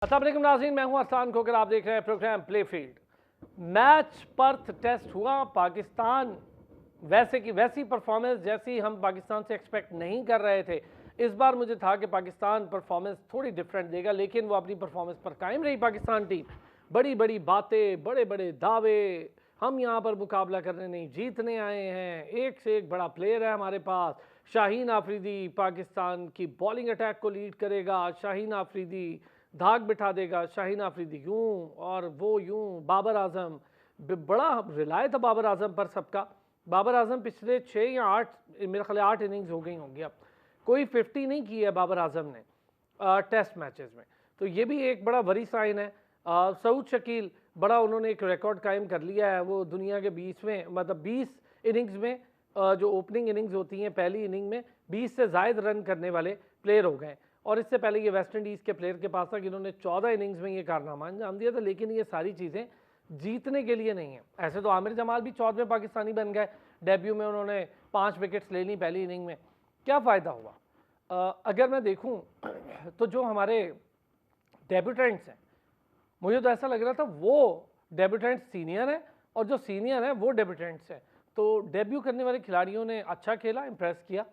अस्सलाम वालेकुम नाज़रीन, मैं हूं अरसान खोकर। आप देख रहे हैं programme play field. Match Perth test हुआ। पाकिस्तान वैसे की वैसी परफॉर्मेंस जैसी हम पाकिस्तान से एक्सपेक्ट नहीं कर रहे थे। इस बार मुझे था कि पाकिस्तान परफॉर्मेंस थोड़ी डिफरेंट देगा, लेकिन वो अपनी परफॉर्मेंस पर कायम रही। पाकिस्तान टीम बड़ी बड़ी बातें, बड़े बड़े दावे, हम यहाँ पर मुकाबला करने नहीं जीतने आए हैं, एक से एक बड़ा प्लेयर है हमारे पास। शाहीन आफरीदी पाकिस्तान की बॉलिंग अटैक को लीड करेगा, शाहीन आफरीदी धाक बिठा देगा, शाहीन आफरीदी यूं और वो यूं। बाबर आजम बड़ा रिलाय था बाबर आजम पर सबका। बाबर आजम पिछले 6 या 8, मेरे ख्याल 8 इनिंग्स हो गई होंगी अब, कोई 50 नहीं की है बाबर आजम ने टेस्ट मैचेस में। तो ये भी एक बड़ा वरी साइन है। सऊद शकील बड़ा उन्होंने एक रिकॉर्ड कायम कर लिया है। वो दुनिया के 20वें मतलब 20 इनिंग्स में जो ओपनिंग इनिंग्स होती हैं पहली इनिंग में 20 से ज़ायद रन करने वाले प्लेयर हो गए। और इससे पहले ये वेस्ट इंडीज़ के प्लेयर के पास था कि इन्होंने 14 इनिंग्स में ये कारनामा अंजाम दिया था। लेकिन ये सारी चीज़ें जीतने के लिए नहीं है। ऐसे तो आमिर जमाल भी 14वें पाकिस्तानी बन गए, डेब्यू में उन्होंने 5 विकेट्स ले ली पहली इनिंग में। क्या फ़ायदा हुआ? अगर मैं देखूं तो जो हमारे डेब्यूटेंट्स हैं, मुझे तो ऐसा लग रहा था वो डेब्यूटेंट सीनियर हैं और जो सीनियर हैं वो डेब्यूटेंट्स हैं। तो डेब्यू करने वाले खिलाड़ियों ने अच्छा खेला, इम्प्रेस किया।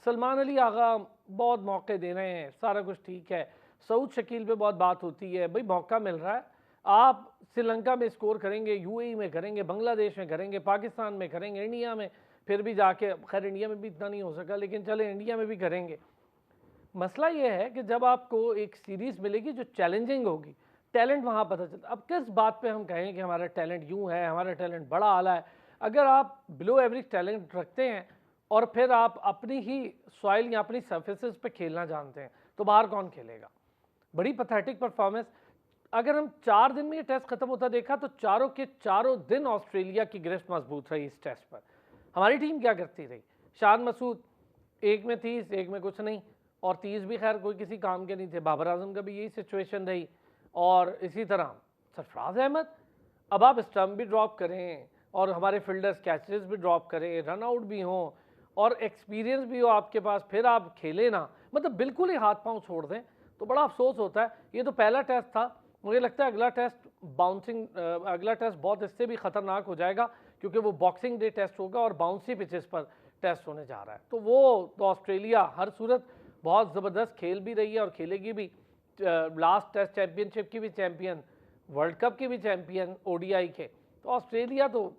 सलमान अली आगा बहुत मौके दे रहे हैं, सारा कुछ ठीक है। सऊद शकील पे बहुत बात होती है, भाई मौका मिल रहा है, आप श्रीलंका में स्कोर करेंगे, यूएई में करेंगे, बांग्लादेश में करेंगे, पाकिस्तान में करेंगे, इंडिया में फिर भी जाके, खैर इंडिया में भी इतना नहीं हो सका लेकिन चले इंडिया में भी करेंगे। मसला ये है कि जब आपको एक सीरीज़ मिलेगी जो चैलेंजिंग होगी, टैलेंट वहाँ पता चलता। अब किस बात पे हम कहें कि हमारा टैलेंट यूँ है, हमारा टैलेंट बड़ा आला है? अगर आप बिलो एवरेज टैलेंट रखते हैं और फिर आप अपनी ही सॉइल या अपनी सर्फेसिस पे खेलना जानते हैं, तो बाहर कौन खेलेगा? बड़ी पैथेटिक परफॉर्मेंस। अगर हम 4 दिन में ये टेस्ट खत्म होता देखा तो चारों के चारों दिन ऑस्ट्रेलिया की गिरफ्त मजबूत रही इस टेस्ट पर। हमारी टीम क्या करती रही? शान मसूद एक में 30, एक में कुछ नहीं, और 30 भी खैर कोई किसी काम के नहीं थे। बाबर आजम का भी यही सिचुएशन रही, और इसी तरह सरफराज अहमद। अब आप स्टंप भी ड्रॉप करें और हमारे फील्डर्स कैचेस भी ड्रॉप करें, रन आउट भी हों और एक्सपीरियंस भी हो आपके पास, फिर आप खेलें ना, मतलब बिल्कुल ही हाथ पांव छोड़ दें, तो बड़ा अफसोस होता है। ये तो पहला टेस्ट था, मुझे लगता है अगला टेस्ट अगला टेस्ट बहुत इससे भी ख़तरनाक हो जाएगा, क्योंकि वो बॉक्सिंग डे टेस्ट होगा और बाउंसी पिचेस पर टेस्ट होने जा रहा है। तो वो तो ऑस्ट्रेलिया हर सूरत बहुत ज़बरदस्त खेल भी रही है और खेलेगी भी। लास्ट टेस्ट चैम्पियनशिप की भी चैम्पियन, वर्ल्ड कप की भी चैम्पियन ओडीआई के। तो ऑस्ट्रेलिया तो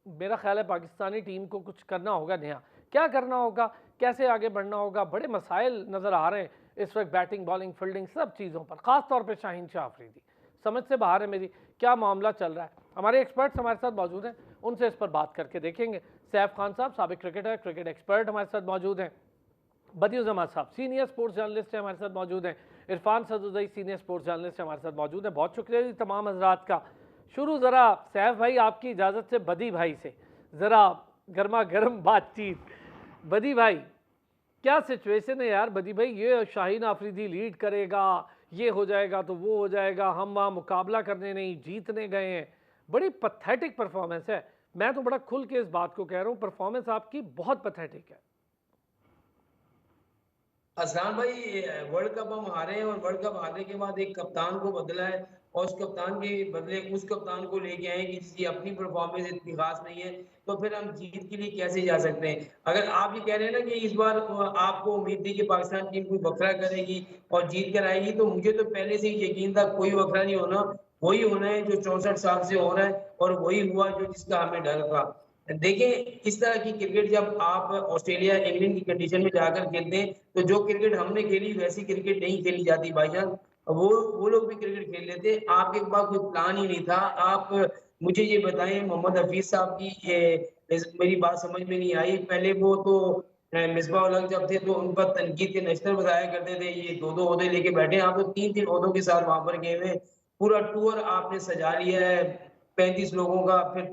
मेरा ख्याल है पाकिस्तानी टीम को कुछ करना होगा नया। क्या करना होगा, कैसे आगे बढ़ना होगा, बड़े मसाइल नज़र आ रहे हैं इस वक्त बैटिंग बॉलिंग फील्डिंग सब चीज़ों पर, ख़ास तौर पे शाहीन शाह अफरीदी समझ से बाहर है मेरी। क्या मामला चल रहा है? हमारे एक्सपर्ट्स हमारे साथ मौजूद हैं, उनसे इस पर बात करके देखेंगे। सैफ खान साहब साबिक क्रिकेटर, क्रिकेट एक्सपर्ट हमारे साथ मौजूद हैं। बदियुज़ अहमद साहब सीनियर स्पोर्ट्स जर्नलिस्ट हैं, हमारे साथ मौजूद हैं। इरफान सदुदई सीनियर स्पोर्ट्स जर्नलिस्ट हैं, हमारे साथ मौजूद हैं। बहुत शुक्रिया जी तमाम हजरात का। शुरू ज़रा सैफ भाई आपकी इजाज़त से बदी भाई से, ज़रा गर्मा गर्म बातचीत। बदी भाई क्या सिचुएशन है यार? बदी भाई ये शाहीन आफरीदी लीड करेगा, ये हो जाएगा तो वो हो जाएगा, हम वहाँ मुकाबला करने नहीं जीतने गए हैं। बड़ी पथेटिक परफॉर्मेंस है। मैं तो बड़ा खुल के इस बात को कह रहा हूँ, परफॉर्मेंस आपकी बहुत पथेटिक है। असलान भाई, वर्ल्ड कप हम हारे हैं और वर्ल्ड कप हारने के बाद एक कप्तान को बदला है और उस कप्तान के बदले उस कप्तान को लेके आए कि जिसकी अपनी परफॉर्मेंस इतनी खास नहीं है, तो फिर हम जीत के लिए कैसे जा सकते हैं? अगर आप ये कह रहे हैं ना कि इस बार आपको उम्मीद थी कि पाकिस्तान टीम कोई वखरा करेगी और जीत कर आएगी, तो मुझे तो पहले से ही यकीन था कोई वखरा नहीं होना, वही होना है जो 64 साल से हो रहा है और वही हुआ जो जिसका हमें डर था। देखें, इस तरह की क्रिकेट जब आप ऑस्ट्रेलिया, इंग्लैंड की कंडीशन में जाकर खेलते हैं, तो जो क्रिकेट हमने खेली वैसी क्रिकेट नहीं खेली जाती भाईजान। वो लोग भी क्रिकेट खेल लेते। आपके पास कोई प्लान ही नहीं था। आप मुझे ये बताएँ, मोहम्मद हफीज़ साहब की मेरी बात समझ में नहीं आई। पहले वो तो मिसबाह उल हक जब थे तो उन पर तनकीद के नेशनल बताया करते थे, ये 2-2 ओहदे लेके बैठे हैं। आप तो 3-3 ओहदों के साथ वहाँ पर गए हुए हैं। पूरा टूर आपने सजा लिया है, 35 लोगों का, फिर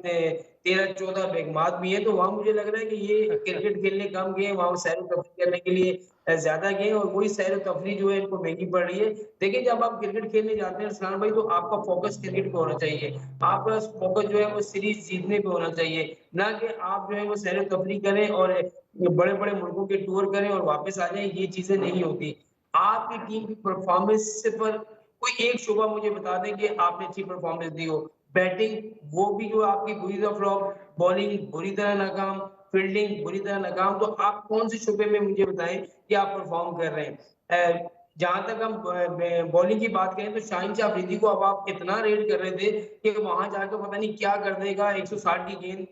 13-14 बेगमात भी है, तो वहाँ मुझे लग रहा है कि ये क्रिकेट खेलने कम गए हैं, वहाँ सैर-ओ-तफरीह करने के लिए ज़्यादा गए हैं और वही सैर-ओ-तफरीह जो है इनको महँगी पड़ रही है। देखिए, जब आप क्रिकेट खेलने जाते हैं अरसलान भाई, तो आपका फ़ोकस क्रिकेट पे होना चाहिए। आपका फ़ोकस जो है वो सीरीज़ जीतने पे होना चाहिए, ना कि आप जो है वो सैर-ओ-तफरीह करें और बड़े-बड़े मुल्कों के टूर करें और वापस आ जाएँ, ये चीज़ें नहीं होती। आपकी टीम की परफ़ॉर्मेंस पर कोई एक शुबा मुझे बता दें कि आपने अच्छी परफॉर्मेंस दी हो। बैटिंग वो भी जो आपकी बुरी तरह फ्लॉप, बॉलिंग बुरी तरह नाकाम, फील्डिंग बुरी तरह नाकाम, तो आप कौन से शुबे में मुझे बताएँ कि आप परफॉर्म कर रहे हैं? जहाँ तक हम बॉलिंग की बात करें तो शाहिन शाह अफरीदी को अब आप इतना रेट कर रहे थे कि वहाँ जाकर पता नहीं क्या कर देगा, 160 की गेंद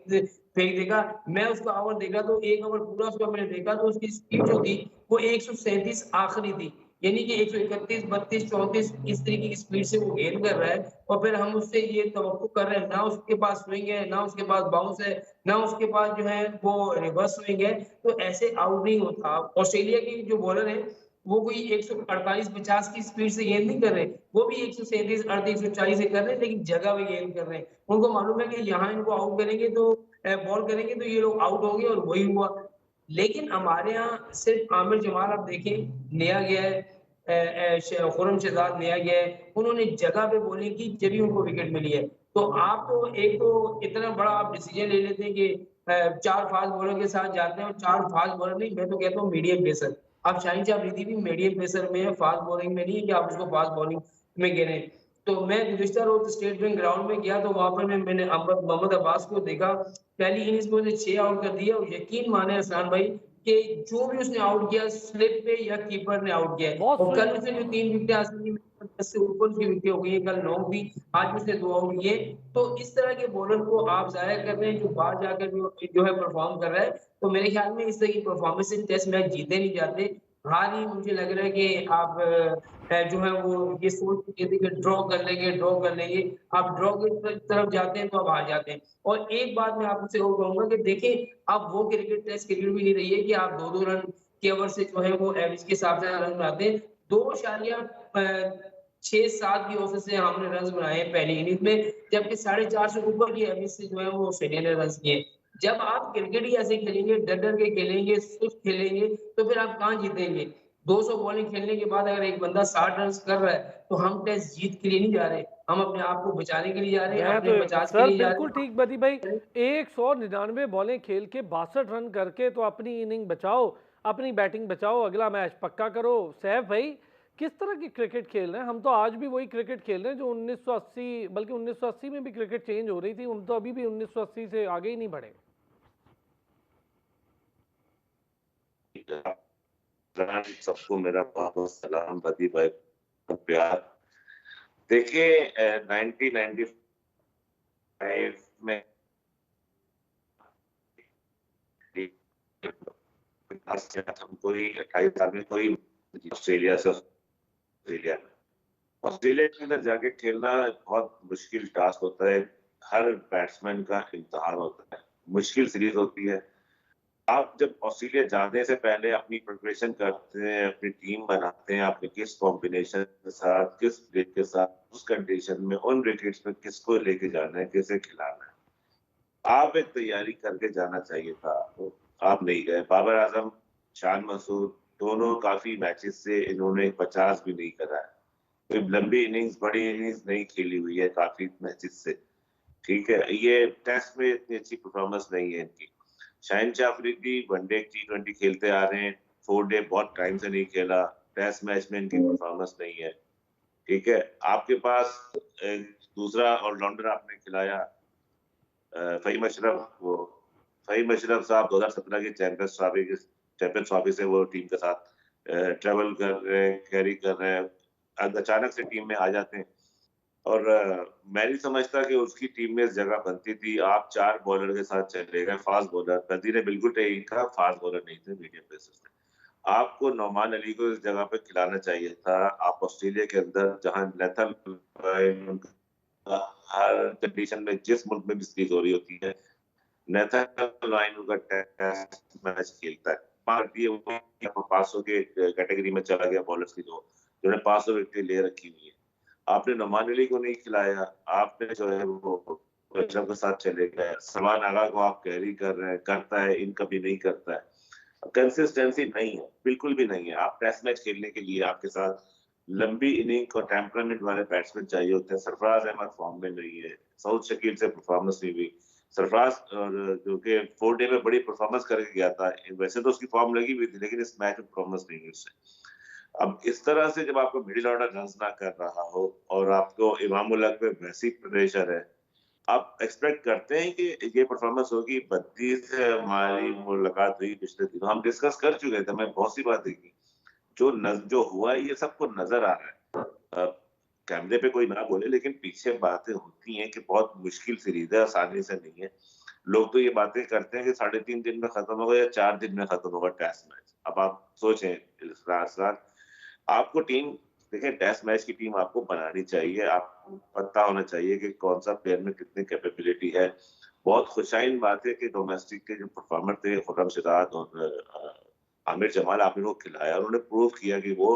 फेंक देगा। मैं उसका ओवर देखा तो 1 ओवर पूरा उसका मैंने देखा तो उसकी स्पीड जो थी वो 137 आखिरी थी। यानी कि 131, 32, 34 इस तरीके की स्पीड से वो गेंद कर रहा है और फिर हम उससे ये तवक्कुह कर रहे हैं, ना उसके पास स्विंग है, ना उसके पास बाउंस है, ना उसके पास जो है वो रिवर्स स्विंग है, तो ऐसे आउट नहीं होता। ऑस्ट्रेलिया के जो बॉलर हैं वो कोई 148-50 की स्पीड से गेंद नहीं कर रहे, वो भी 137, 38, 140 से कर रहे हैं, लेकिन जगह पे गेंद कर रहे हैं। उनको मालूम है कि यहाँ इनको आउट करेंगे तो बॉल करेंगे तो ये लोग आउट होंगे और वही हुआ। लेकिन हमारे यहाँ सिर्फ आमिर जमाल आप देखें नया गया है, खुर्रम शहजाद नया गया है, उन्होंने जगह पे बॉलिंग की जभी उनको विकेट मिली है। तो आप तो एक तो इतना बड़ा आप डिसीजन ले लेते हैं कि 4 फास्ट बॉलर के साथ जाते हैं और 4 फास्ट बॉलर नहीं, मैं तो कहता हूँ मीडियम पेसर। अब शाहिन शाह अफरीदी भी मीडियम पेसर में है, फास्ट बॉलिंग में नहीं है कि आप उसको फास्ट बॉलिंग में गिनें। तो मैं गुज़िश्ता रोज़ स्टेट बैंक ग्राउंड में गया तो वहाँ पर मैंने मोहम्मद अब्बास को देखा, पहली इनिंग्स में उसने 6 आउट कर दिया और यकीन माने अहसान भाई कि जो भी उसने आउट किया स्लिप पे या कीपर ने आउट किया है। बहुत और कल स्विंग। उसने जो 3 विकेटें हासिल की 10 से ऊपर उसकी विकेटें हो गई हैं, कल 9 थी, आज उसने 2 आउट किए। तो इस तरह के बॉलर को आप ज़ाया कर रहे हैं जो बाहर जाकर जो है परफॉर्म कर रहा है। तो मेरे ख्याल में इस तरह की परफॉर्मेंस से टेस्ट मैच जीते नहीं जाते। हार ही मुझे लग रहा है कि आप जो है वो ये सोच के थे कि ड्रॉ कर लेंगे। आप ड्रॉ की तरफ जाते हैं तो आप हार जाते हैं। और एक बात मैं आपसे और कहूँगा कि देखिए अब वो क्रिकेट टेस्ट क्रिकेट भी नहीं रही है कि आप 2-2 रन के ओवर से जो है वो एवरेज के हिसाब से रन बनाते हैं। 2.6-7 की औसत से हमने रन्स बनाए हैं पहली इनिंग्स में, जबकि 4.5 से ऊपर की एवरेज से जो है वो ऑस्ट्रेलिया ने रन्स किए। जब आप क्रिकेट ही ऐसे खेलेंगे, डर-डर के खेलेंगे, सुस्त खेलेंगे, तो फिर आप कहाँ जीतेंगे? 200 बॉलिंग खेलने के बाद अगर एक बंदा 60 रन्स कर रहा है, तो हम टेस्ट जीत के लिए नहीं जा रहे। हम अपने आप को बचाने के लिए जा रहे हैं, मैं अपने तो बचाव के सर लिए जा बिल्कुल रहे ठीक बदी भाई, हैं। 199 बॉलें खेल के 62 रन करके तो अपनी इनिंग बचाओ, अपनी बैटिंग बचाओ, अगला मैच पक्का करो। सैफ भाई किस तरह की क्रिकेट खेल रहे हैं? हम तो आज भी वही क्रिकेट खेल रहे हैं जो 1980, बल्कि 1980 में भी क्रिकेट चेंज हो रही थी, हम तो अभी भी 1980 से आगे ही नहीं बढ़े। सबको मेरा बहुत बहुत सलाम बदी भाई का प्यार। देखिए 1995 में हमको ही 28 साल में कोई ऑस्ट्रेलिया ऑस्ट्रेलिया के अंदर जाके खेलना बहुत मुश्किल टास्क होता है। हर बैट्समैन का इम्तिहान होता है, मुश्किल सीरीज होती है। आप जब ऑस्ट्रेलिया जाने से पहले अपनी प्रिपरेशन करते हैं, अपनी टीम बनाते हैं, आपने किस कॉम्बिनेशन के साथ, किस प्लेयर के साथ, उस कंडीशन में, उन विकेट्स में किसको लेके जाना है, कैसे खिलाना है, आप एक तैयारी करके जाना चाहिए था। तो आप नहीं गए। बाबर आजम, शान मसूद दोनों काफी मैचेस से इन्होंने 50 भी नहीं करा है। कोई लंबी इनिंग्स, बड़ी इनिंग्स नहीं खेली हुई है काफी मैचेस से। ठीक है, ये टेस्ट में इतनी अच्छी परफॉर्मेंस नहीं है इनकी। शाहिन शाह अफरीदी वनडे T20 खेलते आ रहे हैं, 4 डे बहुत टाइम से नहीं खेला, टेस्ट मैच में इनकी परफॉर्मेंस नहीं है। ठीक है, आपके पास दूसरा ऑलराउंडर आपने खिलाया फहीम अशरफ। वो फहीम अशरफ साहब 2017 की चैंपियंस ट्रॉफी से वो टीम के साथ ट्रेवल कर रहे हैं, कैरी कर रहे हैं, अचानक से टीम में आ जाते हैं। और मैं नहीं समझता कि उसकी टीम में इस जगह बनती थी। आप 4 बॉलर के साथ चले गए, फास्ट बॉलर। बंदी ने बिल्कुल नहीं कहा, फास्ट बॉलर नहीं थे, मीडियम पेसर्स थे। आपको नोमान अली को इस जगह पे खिलाना चाहिए था। आप ऑस्ट्रेलिया के अंदर जहां नेथन हर कंडीशन में, जिस मुल्क में भी सीरीज हो रही होती है, नेथन लाइन का टेस्ट मैच खेलता है। 500 के कैटेगरी में चला गया बॉलर्स की, जो जिन्होंने 500 विकेट ले रखी हुई है। आपने नोमान अली को नहीं खिलाया, आपने जो है वो अशरफ के साथ चले गए। सलमान आगा को आप कैरी कर रहे हैं, करता है, इन कभी नहीं करता है। कंसिस्टेंसी नहीं है, बिल्कुल भी नहीं है। आप टेस्ट मैच खेलने के लिए आपके साथ लंबी इनिंग और टेम्परामेंट वाले बैट्समैन चाहिए होते हैं। सरफराज अहमद फॉर्म में नहीं है, सऊद शकील से परफॉर्मेंस नहीं हुई। सरफराज जो कि 4 डे में बड़ी परफॉर्मेंस करके गया था, वैसे तो उसकी फॉर्म लगी हुई थी, लेकिन इस मैच में परफॉर्मेंस नहीं हुई उससे। अब इस तरह से जब आपको मिडिल ऑर्डर रन ना कर रहा हो और आपको इमाम उल-हक पे वैसी प्रेशर है, आप एक्सपेक्ट करते हैं कि ये परफॉर्मेंस होगी? बद्दी से हमारी मुलाकात हुई पिछले दिनों, हम डिस्कस कर चुके थे, मैं बहुत सी बातें की। जो हुआ है ये सबको नज़र आ रहा है। कैमरे पे कोई ना बोले लेकिन पीछे बातें होती हैं कि बहुत मुश्किल सीरीज़ है, आसानी से नहीं है। लोग तो ये बातें करते हैं कि 3.5 दिन में खत्म होगा या 4 दिन में खत्म होगा टेस्ट मैच। अब आप सोचें इरशाद, आपको टीम देखिए टेस्ट मैच की टीम आपको बनानी चाहिए, आपको पता होना चाहिए कि कौन-सा प्लेयर में कितनी कैपेबिलिटी है। बहुत खुशाइन बात है कि डोमेस्टिक के जो परफॉर्मर थे खुर्रम सिराज और आमिर जमाल, आपने उनको खिलाया, उन्होंने प्रूव किया कि वो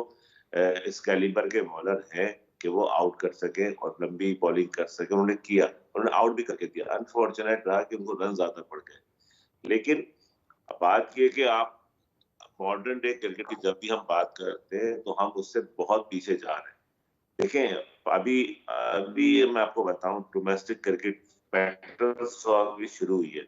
इस कैलिबर के बॉलर हैं कि वो आउट कर सके और लंबी बॉलिंग कर सके। उन्होंने किया, उन्होंने आउट भी करके दिया। अनफॉर्चुनेट रहा कि उनको रन ज़्यादा पड़ गए। लेकिन बात ये है कि आप मॉडर्न डे क्रिकेट की जब भी हम बात करते हैं तो हम उससे बहुत पीछे जा रहे हैं। देखें अभी अभी मैं आपको बताऊं, डोमेस्टिक क्रिकेट पैटर्न अभी शुरू हुई है।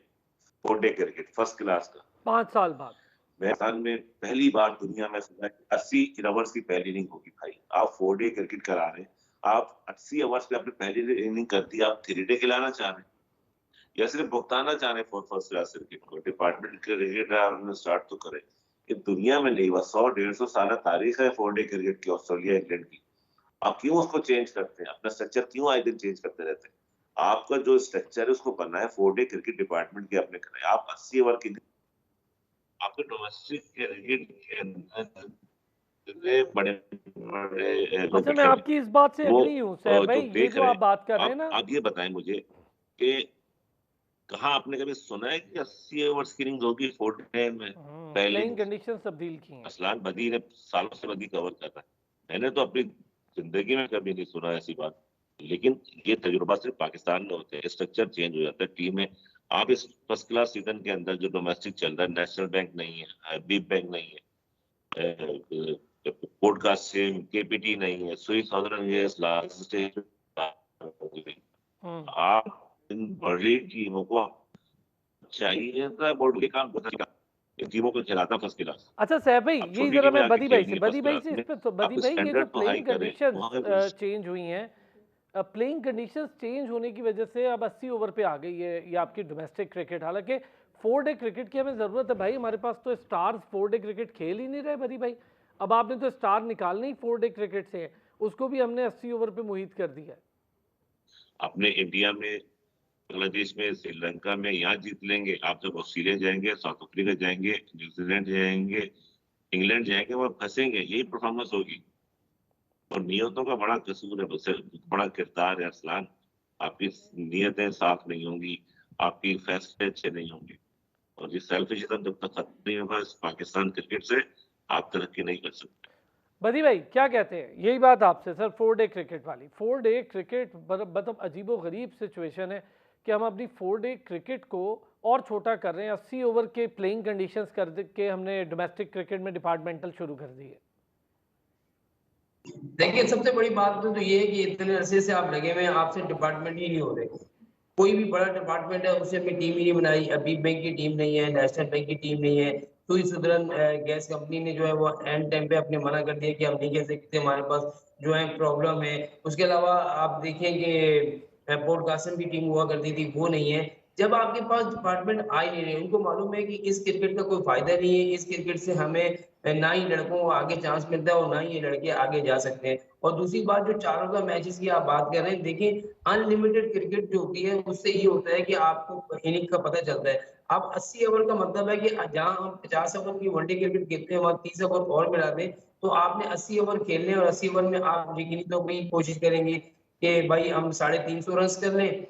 4 डे क्रिकेट फर्स्ट क्लास का 5 साल बाद। मैदान में पहली बार दुनिया में सुना है 80 ओवर्स की पहली इनिंग होगी भाई। आप 4 डे क्रिकेट करा रहे हैं, आप 80 ओवर्स पे आपने पहली इनिंग कर दी, आप 3 डे खिलाना चाह रहे हैं या सिर्फ भुगताना चाह रहे हैं फॉर फर्स्ट क्लास क्रिकेट को? डिपार्टमेंट क्रिकेट आपने स्टार्ट तो करे। ये दुनिया में नहीं हुआ, 100-150 साल तारीख है 4 डे क्रिकेट की, ऑस्ट्रेलिया इंग्लैंड की। आप क्यों उसको चेंज करते हैं? अपना स्ट्रक्चर क्यों आए दिन चेंज करते रहते हैं? आपका जो स्ट्रक्चर है उसको बनना है 4 डे क्रिकेट डिपार्टमेंट के आपने करना है। आप 80 ओवर की आपके डोमेस्टिक क्रिकेट के अंदर इतने बड़े अच्छा, लोग मैं खेले आपकी इस बात से वो एग्री हूँ सैफ जो भाई, ये देख जो रहे आप हैं। बात कर रहे हैं ना। आप ये बताएं मुझे कि कहाँ आपने कभी सुना है कि 80 ओवर्स की इनिंग होगी 4 डे में पहली प्लेइंग इनिंग्स? कंडीशंस तब्दील की हैं। असलान बदी ने सालों से बदी कवर कर रहा है, मैंने तो अपनी जिंदगी में कभी नहीं सुना ऐसी बात। लेकिन ये तजुर्बा सिर्फ पाकिस्तान में होते हैं, स्ट्रक्चर चेंज हो जाता है टीम में। आप इस फर्स्ट क्लास सीजन के अंदर जो डोमेस्टिक चल रहा है, नेशनल बैंक नहीं है, बीप बैंक नहीं है, पॉडकास्ट से केपीटी नहीं है, सुई साउदर्न ये लास्ट स्टेज। आप इन बड़ी टीमों को चाहिए था बोर्ड के काम टीमों को खिलाता फर्स्ट क्लास। अच्छा सैफ भाई, अब यही छोटी जरा टीमें मैं आके खेलेंगी बदी फर्स्ट भाई क्लास से इस में, पे तो बदी आप भाई, ये जो स्टैंडर्ड तो हाई प्लेइंग करें कंडीशंस चेंज हुई हैं, प्लेइंग कंडीशंस चेंज होने की वजह से अब 80 ओवर पे आ गई है ये आपकी डोमेस्टिक क्रिकेट। हालांकि 4 डे क्रिकेट की हमें ज़रूरत है भाई, हमारे पास तो स्टार्स 4 डे क्रिकेट खेल ही नहीं रहे बदी भाई। अब आपने तो स्टार निकालने ही 4 डे क्रिकेट से है, उसको भी हमने 80 ओवर पे मुहित कर दिया है। अपने इंडिया में, बांग्लादेश में, श्रीलंका में यहाँ जीत लेंगे। आप जब ऑस्ट्रेलिया जाएंगे, साउथ अफ्रीका जाएंगे, न्यूजीलैंड जाएंगे, इंग्लैंड जाएंगे, वो फंसेंगे, यही परफॉर्मेंस होगी। और नियतों का बड़ा कसूर है, बस बड़ा किरदार है अरसलान। आपकी नियतें साफ नहीं होंगी, आपकी फैसले अच्छे नहीं होंगे, और ये सेल्फिशिज्म जब तक खत्म नहीं होगा इस पाकिस्तान क्रिकेट से, आप तरक्की नहीं कर सकते। बदी भाई क्या कहते हैं, यही बात आपसे सर, 4 डे क्रिकेट वाली। 4 डे क्रिकेट मतलब अजीबो गरीब सिचुएशन है कि हम अपनी 4 डे क्रिकेट को और छोटा कर रहे हैं। 80 ओवर के प्लेइंग कंडीशंस कर के हमने डोमेस्टिक क्रिकेट में डिपार्टमेंटल शुरू कर दी है। देखिए सबसे बड़ी बात तो ये है कि इतने अरसे से आप लगे हुए हैं, आपसे डिपार्टमेंट ही नहीं हो रहे। कोई भी बड़ा डिपार्टमेंट है उससे अपनी टीम ही नहीं बनाई। अभी बैंक की टीम नहीं है, नेशनल बैंक की टीम नहीं है। सुई सुदर्शन गैस कंपनी ने जो है वो एंड टाइम पे अपने मना कर दिया कि हम नहीं कह सकते, हमारे पास जो है प्रॉब्लम है। उसके अलावा आप देखें कि पॉडकास्टिंग की टीम हुआ करती थी, वो नहीं है। जब आपके पास डिपार्टमेंट आ ही नहीं रहे, उनको मालूम है कि इस क्रिकेट का कोई फायदा नहीं है, इस क्रिकेट से हमें ना ही लड़कों को आगे चांस मिलता है और ना ही ये लड़के आगे जा सकते हैं। और दूसरी बात, जो चारों का मैचेस की आप बात कर रहे हैं, देखिए अनलिमिटेड क्रिकेट जो होती है उससे ये होता है कि आपको इनिंग का पता चलता है। अब 80 ओवर का मतलब है कि जहाँ हम 50 ओवर की वनडे क्रिकेट खेलते हैं वहाँ 30 ओवर और मिला दें, तो आपने 80 ओवर खेलने और 80 ओवर में आप यकीनी तौर पे कोशिश करेंगे कि भाई हम 350 रन कर लें,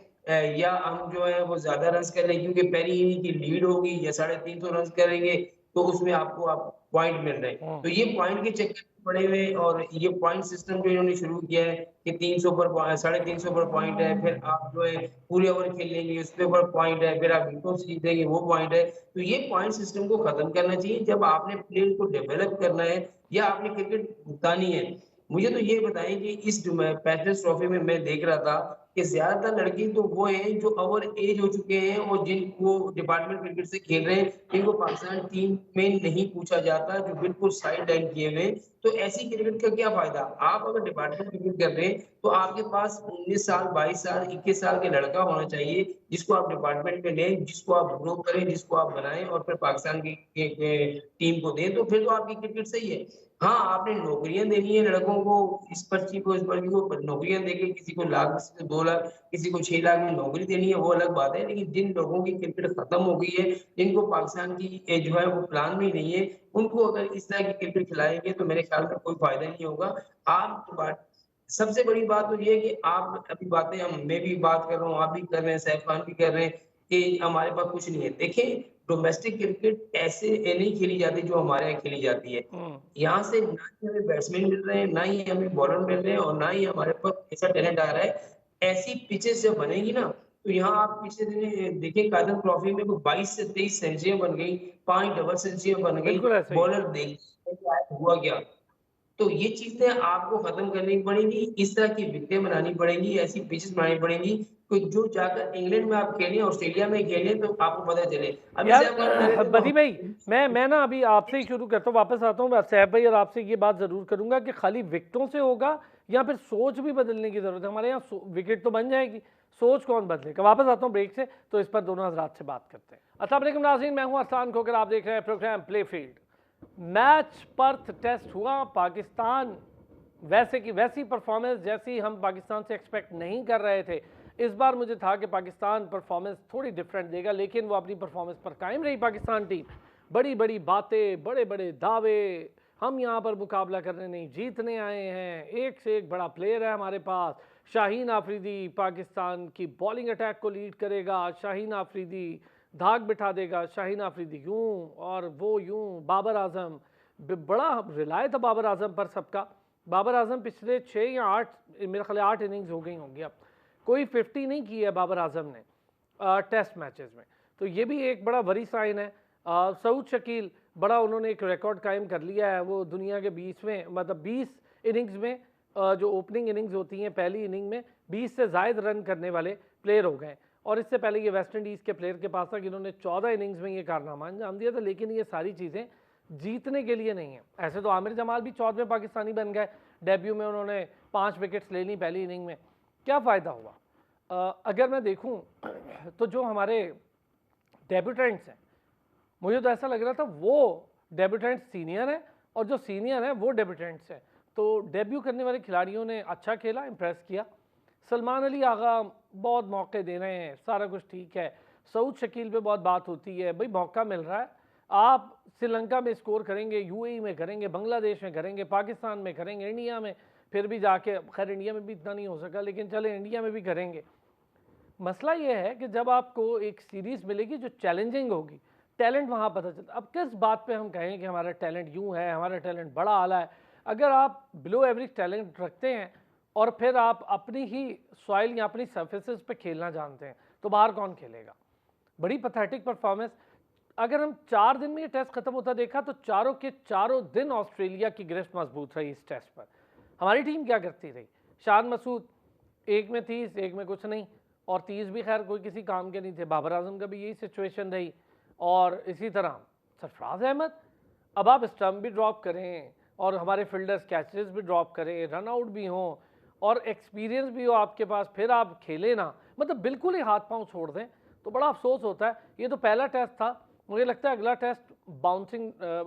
या हम जो है वो ज्यादा रन कर लें, क्योंकि पहली इनिंग की लीड होगी, या 350 रन करेंगे तो उसमें आपको आप पॉइंट मिल रहे हैं। तो ये पॉइंट के चक्कर में पड़े हुए, और ये पॉइंट सिस्टम जो इन्होंने शुरू किया है कि 300 पर 350 पर पॉइंट है, फिर आप जो है पूरे ओवर खेल लेंगे उसके ऊपर पॉइंट है, फिर आप विकेट जीत देंगे वो पॉइंट है। तो ये पॉइंट सिस्टम को खत्म करना चाहिए जब आपने प्लेयर को डेवलप करना है या आपने क्रिकेट भुगतानी है। मुझे तो ये बताएं कि इस पैट्रियट्स ट्रॉफी में मैं देख रहा था कि ज्यादातर लड़के तो वो हैं जो ओवर एज हो चुके हैं और जिनको डिपार्टमेंट क्रिकेट से खेल रहे हैं, जिनको पाकिस्तान टीम में नहीं पूछा जाता, जो बिल्कुल साइड लाइन किए हुए हैं। तो ऐसी क्रिकेट का क्या फायदा? आप अगर डिपार्टमेंट क्रिकेट कर रहे हैं तो आपके पास 19 साल, 22 साल, 21 साल के लड़का होना चाहिए, जिसको आप डिपार्टमेंट में लें, जिसको आप ग्रो करें, जिसको आप बनाएं और फिर पाकिस्तान की टीम को दें, तो फिर तो आपकी क्रिकेट सही है। हाँ, आपने नौकरियां देनी है लड़कों को, इस पर्ची को, इस पर्ची को, नौकरियां देके किसी को लाख, किसी को 2 लाख, किसी को 6 लाख में नौकरी देनी है, वो अलग बात है। लेकिन जिन लोगों की क्रिकेट खत्म हो गई है, जिनको पाकिस्तान की जो है वो प्लान में ही नहीं है, उनको अगर इस तरह की क्रिकेट खिलाएंगे तो मेरे ख्याल में कोई फायदा नहीं होगा। आप तो बात सबसे बड़ी बात तो ये है कि आप अभी बातें, हम मैं भी बात कर रहा हूँ, आप भी कर रहे हैं, सैफ खान भी कर रहे हैं कि हमारे पास कुछ नहीं है। देखें, डोमेस्टिक क्रिकेट ऐसे नहीं खेली जाती जो हमारे यहाँ खेली जाती है। यहाँ से ना ही हमें बैट्समैन मिल रहे हैं, ना ही हमें बॉलर मिल रहे हैं और ना ही हमारे पास ऐसा टैलेंट आ रहा है। ऐसी पिचेस जब बनेगी ना, तो यहाँ आप पिछले दिन देखें, कायदम ट्रॉफी में 22 से 23 सेंचुरियां बन गई, 5 डबल सेंचुरियां बन गई। बिल्कुल ऐसे ही है। बॉलर देखिए हुआ क्या। तो ये चीजें आपको खत्म करनी पड़ेंगी, इस तरह की विकेटें बनानी पड़ेंगी, ऐसी पिचेस बनानी पड़ेंगी कि जो जाकर इंग्लैंड में आप खेलें, ऑस्ट्रेलिया में खेलें, तो आपको पता चले। अभी यार सैफ खान कह रहे थे बदी भाई, मैं ना अभी आपसे ही शुरू करता हूँ, वापस आता हूँ सैफ भाई, और आपसे ये बात जरूर करूंगा कि खाली विकेटों से होगा या फिर सोच भी बदलने की जरूरत है। हमारे यहाँ विकेट तो बन जाएगी, सोच कौन बदलेगा? वापस आता हूँ ब्रेक से, तो इस पर दोनों हजरात से बात करते हैं। अस्सलाम वालेकुम नाज़रीन, मैं हूँ अरसलान खोकर, आप देख रहे हैं programme play field. Match Perth test हुआ, पाकिस्तान वैसे की वैसी परफॉर्मेंस जैसी हम पाकिस्तान से एक्सपेक्ट नहीं कर रहे थे। इस बार मुझे था कि पाकिस्तान परफॉर्मेंस थोड़ी डिफरेंट देगा, लेकिन वो अपनी परफॉर्मेंस पर कायम रही पाकिस्तान टीम। बड़ी बड़ी बातें, बड़े बड़े दावे, हम यहाँ पर मुकाबला करने नहीं जीतने आए हैं, एक से एक बड़ा प्लेयर है हमारे पास। शाहीन आफरीदी पाकिस्तान की बॉलिंग अटैक को लीड करेगा, शाहीन आफरीदी धाक बिठा देगा, शाहीन आफरीदी यूं और वो यूं। बाबर आजम, बड़ा रिलाय था बाबर आजम पर सबका। बाबर आजम पिछले 6 या 8, मेरे ख्याल 8 इनिंग्स हो गई होंगी अब, कोई 50 नहीं की है बाबर आजम ने टेस्ट मैचेस में। तो ये भी एक बड़ा वरी साइन है। सऊद शकील, बड़ा उन्होंने एक रिकॉर्ड कायम कर लिया है, वो दुनिया के 20वें, मतलब 20 इनिंग्स में जो ओपनिंग इनिंग्स होती हैं पहली इनिंग में 20 से ज़ायद रन करने वाले प्लेयर हो गए। और इससे पहले ये वेस्ट इंडीज़ के प्लेयर के पास था कि इन्होंने 14 इनिंग्स में ये कारनामा अंजाम दिया था। लेकिन ये सारी चीज़ें जीतने के लिए नहीं है। ऐसे तो आमिर जमाल भी 14वें पाकिस्तानी बन गए, डेब्यू में उन्होंने 5 विकेट्स ले ली पहली इनिंग में। क्या फ़ायदा हुआ? अगर मैं देखूं तो जो हमारे डेब्यूटेंट्स हैं, मुझे तो ऐसा लग रहा था वो डेब्यूटेंट्स सीनियर हैं और जो सीनियर हैं वो डेब्यूटेंट्स हैं। तो डेब्यू करने वाले खिलाड़ियों ने अच्छा खेला, इम्प्रेस किया। सलमान अली आगा बहुत मौके दे रहे हैं, सारा कुछ ठीक है। सऊद शकील पे बहुत बात होती है, भाई मौका मिल रहा है, आप श्रीलंका में स्कोर करेंगे, यूएई में करेंगे, बांग्लादेश में करेंगे, पाकिस्तान में करेंगे, इंडिया में फिर भी जाके, खैर इंडिया में भी इतना नहीं हो सका, लेकिन चले इंडिया में भी करेंगे। मसला ये है कि जब आपको एक सीरीज़ मिलेगी जो चैलेंजिंग होगी, टैलेंट वहाँ पता चलता। अब किस बात पे हम कहें कि हमारा टैलेंट यूँ है, हमारा टैलेंट बड़ा आला है? अगर आप बिलो एवरेज टैलेंट रखते हैं और फिर आप अपनी ही सॉइल या अपनी सर्फेसिस पे खेलना जानते हैं, तो बाहर कौन खेलेगा? बड़ी पैथेटिक परफॉर्मेंस। अगर हम 4 दिन में ये टेस्ट खत्म होता देखा तो चारों के चारों दिन ऑस्ट्रेलिया की गिरफ्त मजबूत रही इस टेस्ट पर। हमारी टीम क्या करती रही? शान मसूद एक में 30, एक में कुछ नहीं, और 30 भी खैर कोई किसी काम के नहीं थे। बाबर आजम का भी यही सिचुएशन रही, और इसी तरह सरफराज अहमद। अब आप स्टंप भी ड्रॉप करें और हमारे फील्डर्स कैचेस भी ड्रॉप करें, रन आउट भी हों और एक्सपीरियंस भी हो आपके पास, फिर आप खेलें ना, मतलब बिल्कुल ही हाथ पांव छोड़ दें, तो बड़ा अफसोस होता है। ये तो पहला टेस्ट था, मुझे लगता है अगला टेस्ट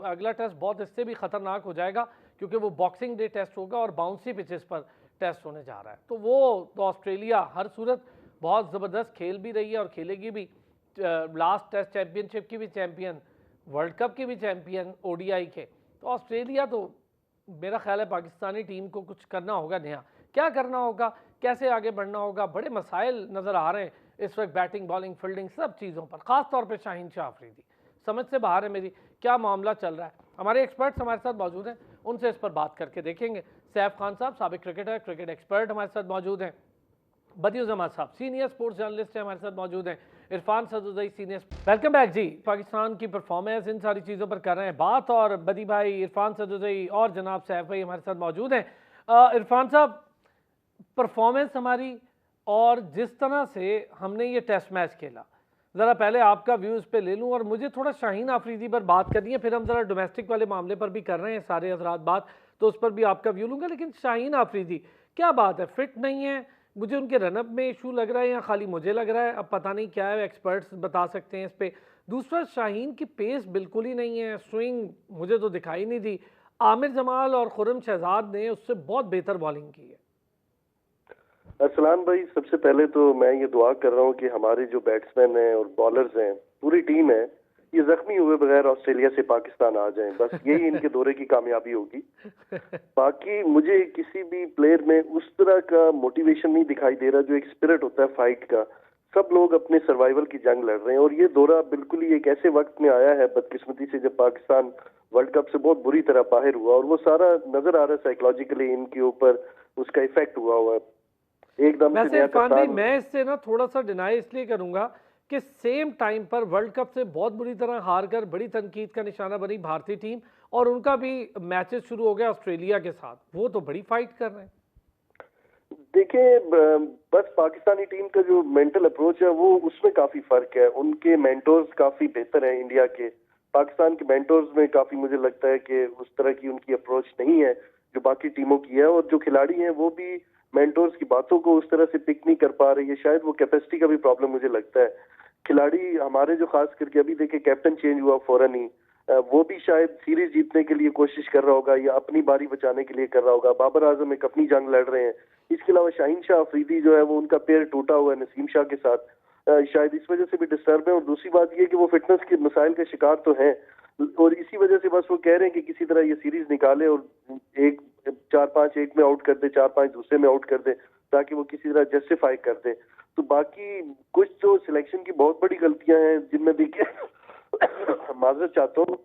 अगला टेस्ट बहुत इससे भी ख़तरनाक हो जाएगा, क्योंकि वो बॉक्सिंग डे टेस्ट होगा और बाउंसी पिचेस पर टेस्ट होने जा रहा है। तो वो तो ऑस्ट्रेलिया हर सूरत बहुत ज़बरदस्त खेल भी रही है और खेलेगी भी। लास्ट टेस्ट चैम्पियनशिप की भी चैम्पियन, वर्ल्ड कप की भी चैम्पियन ओडीआई के। तो ऑस्ट्रेलिया तो मेरा ख्याल है पाकिस्तानी टीम को कुछ करना होगा नया। क्या करना होगा, कैसे आगे बढ़ना होगा, बड़े मसाइल नज़र आ रहे हैं इस वक्त, बैटिंग बॉलिंग फील्डिंग सब चीज़ों पर, ख़ास तौर पे शाहीन शाह अफरीदी समझ से बाहर है मेरी। क्या मामला चल रहा है? हमारे एक्सपर्ट्स हमारे साथ मौजूद हैं, उनसे इस पर बात करके देखेंगे। सैफ खान साहब साबिक क्रिकेटर, क्रिकेट एक्सपर्ट हमारे साथ मौजूद हैं। बदियुल जमात साहब सीनियर स्पोर्ट्स जर्नलिस्ट हैं, हमारे साथ मौजूद हैं। इरफान सदुदई सीनियर। वेलकम बैक जी। पाकिस्तान की परफॉर्मेंस, इन सारी चीज़ों पर कर रहे हैं बात, और बदी भाई, इरफान सदुदई और जनाब सैफ भाई हमारे साथ मौजूद हैं। इरफान साहब, परफॉर्मेंस हमारी और जिस तरह से हमने ये टेस्ट मैच खेला, ज़रा पहले आपका व्यू इस पे ले लूँ और मुझे थोड़ा शाहीन आफरीदी पर बात करनी है, फिर हम ज़रा डोमेस्टिक वाले मामले पर भी कर रहे हैं सारे हजरात बात, तो उस पर भी आपका व्यू लूँगा। लेकिन शाहीन आफरीदी क्या बात है, फिट नहीं है, मुझे उनके रनअप में इशू लग रहा है या खाली मुझे लग रहा है, अब पता नहीं क्या है, एक्सपर्ट्स बता सकते हैं इस पर। दूसरा, शाहीन की पेस बिल्कुल ही नहीं है, स्विंग मुझे तो दिखाई नहीं दी। आमिर जमाल और खुर्रम शहजाद ने उससे बहुत बेहतर बॉलिंग की है। असलान भाई, सबसे पहले तो मैं ये दुआ कर रहा हूँ कि हमारे जो बैट्समैन हैं और बॉलर्स हैं, पूरी टीम है, ये जख्मी हुए बगैर ऑस्ट्रेलिया से पाकिस्तान आ जाएं। बस यही इनके दौरे की कामयाबी होगी। बाकी मुझे किसी भी प्लेयर में उस तरह का मोटिवेशन नहीं दिखाई दे रहा जो एक स्पिरिट होता है फाइट का। सब लोग अपने सर्वाइवल की जंग लड़ रहे हैं और ये दौरा बिल्कुल ही एक ऐसे वक्त में आया है बदकिस्मती से जब पाकिस्तान वर्ल्ड कप से बहुत बुरी तरह बाहर हुआ और वो सारा नजर आ रहा है साइकोलॉजिकली इनके ऊपर उसका इफेक्ट हुआ है एकदम से। वैसे इरफान भाई, मैं इससे ना थोड़ा सा डिनाई इसलिए करूंगा कि सेम टाइम पर वर्ल्ड कप से बहुत बुरी तरह हार कर बड़ी तनकीद का निशाना बनी भारतीय टीम और उनका भी मैचेस शुरू हो गया ऑस्ट्रेलिया के साथ, वो तो बड़ी फाइट कर रहे हैं। देखिए, बस पाकिस्तानी टीम का जो मेंटल अप्रोच है वो उसमें काफी फर्क है। उनके मेंटोर्स काफी बेहतर हैं इंडिया के। पाकिस्तान के मेंटोर्स में काफी मुझे लगता है कि उस तरह की उनकी अप्रोच नहीं है जो बाकी टीमों की है, और जो खिलाड़ी हैं वो भी मेंटोर्स की बातों को उस तरह से पिक नहीं कर पा रही है। शायद वो कैपेसिटी का भी प्रॉब्लम मुझे लगता है। खिलाड़ी हमारे जो खास करके अभी देखिए कैप्टन चेंज हुआ फौरन ही, वो भी शायद सीरीज जीतने के लिए कोशिश कर रहा होगा या अपनी बारी बचाने के लिए कर रहा होगा। बाबर आजम एक अपनी जंग लड़ रहे हैं। इसके अलावा शाहीन शाह अफरीदी जो है वो उनका पैर टूटा हुआ है नसीम शाह के साथ, शायद इस वजह से भी डिस्टर्ब है। और दूसरी बात ये कि वो फिटनेस के मसाइल का शिकार तो हैं और इसी वजह से बस वो कह रहे हैं कि किसी तरह ये सीरीज निकाले और एक 4-5 एक में आउट कर दे, 4-5 दूसरे में आउट कर दे, ताकि वो किसी तरह जस्टिफाई कर दे। तो बाकी कुछ जो सिलेक्शन की बहुत बड़ी गलतियां हैं जिनमें देखिए माजरत चाहता हूँ,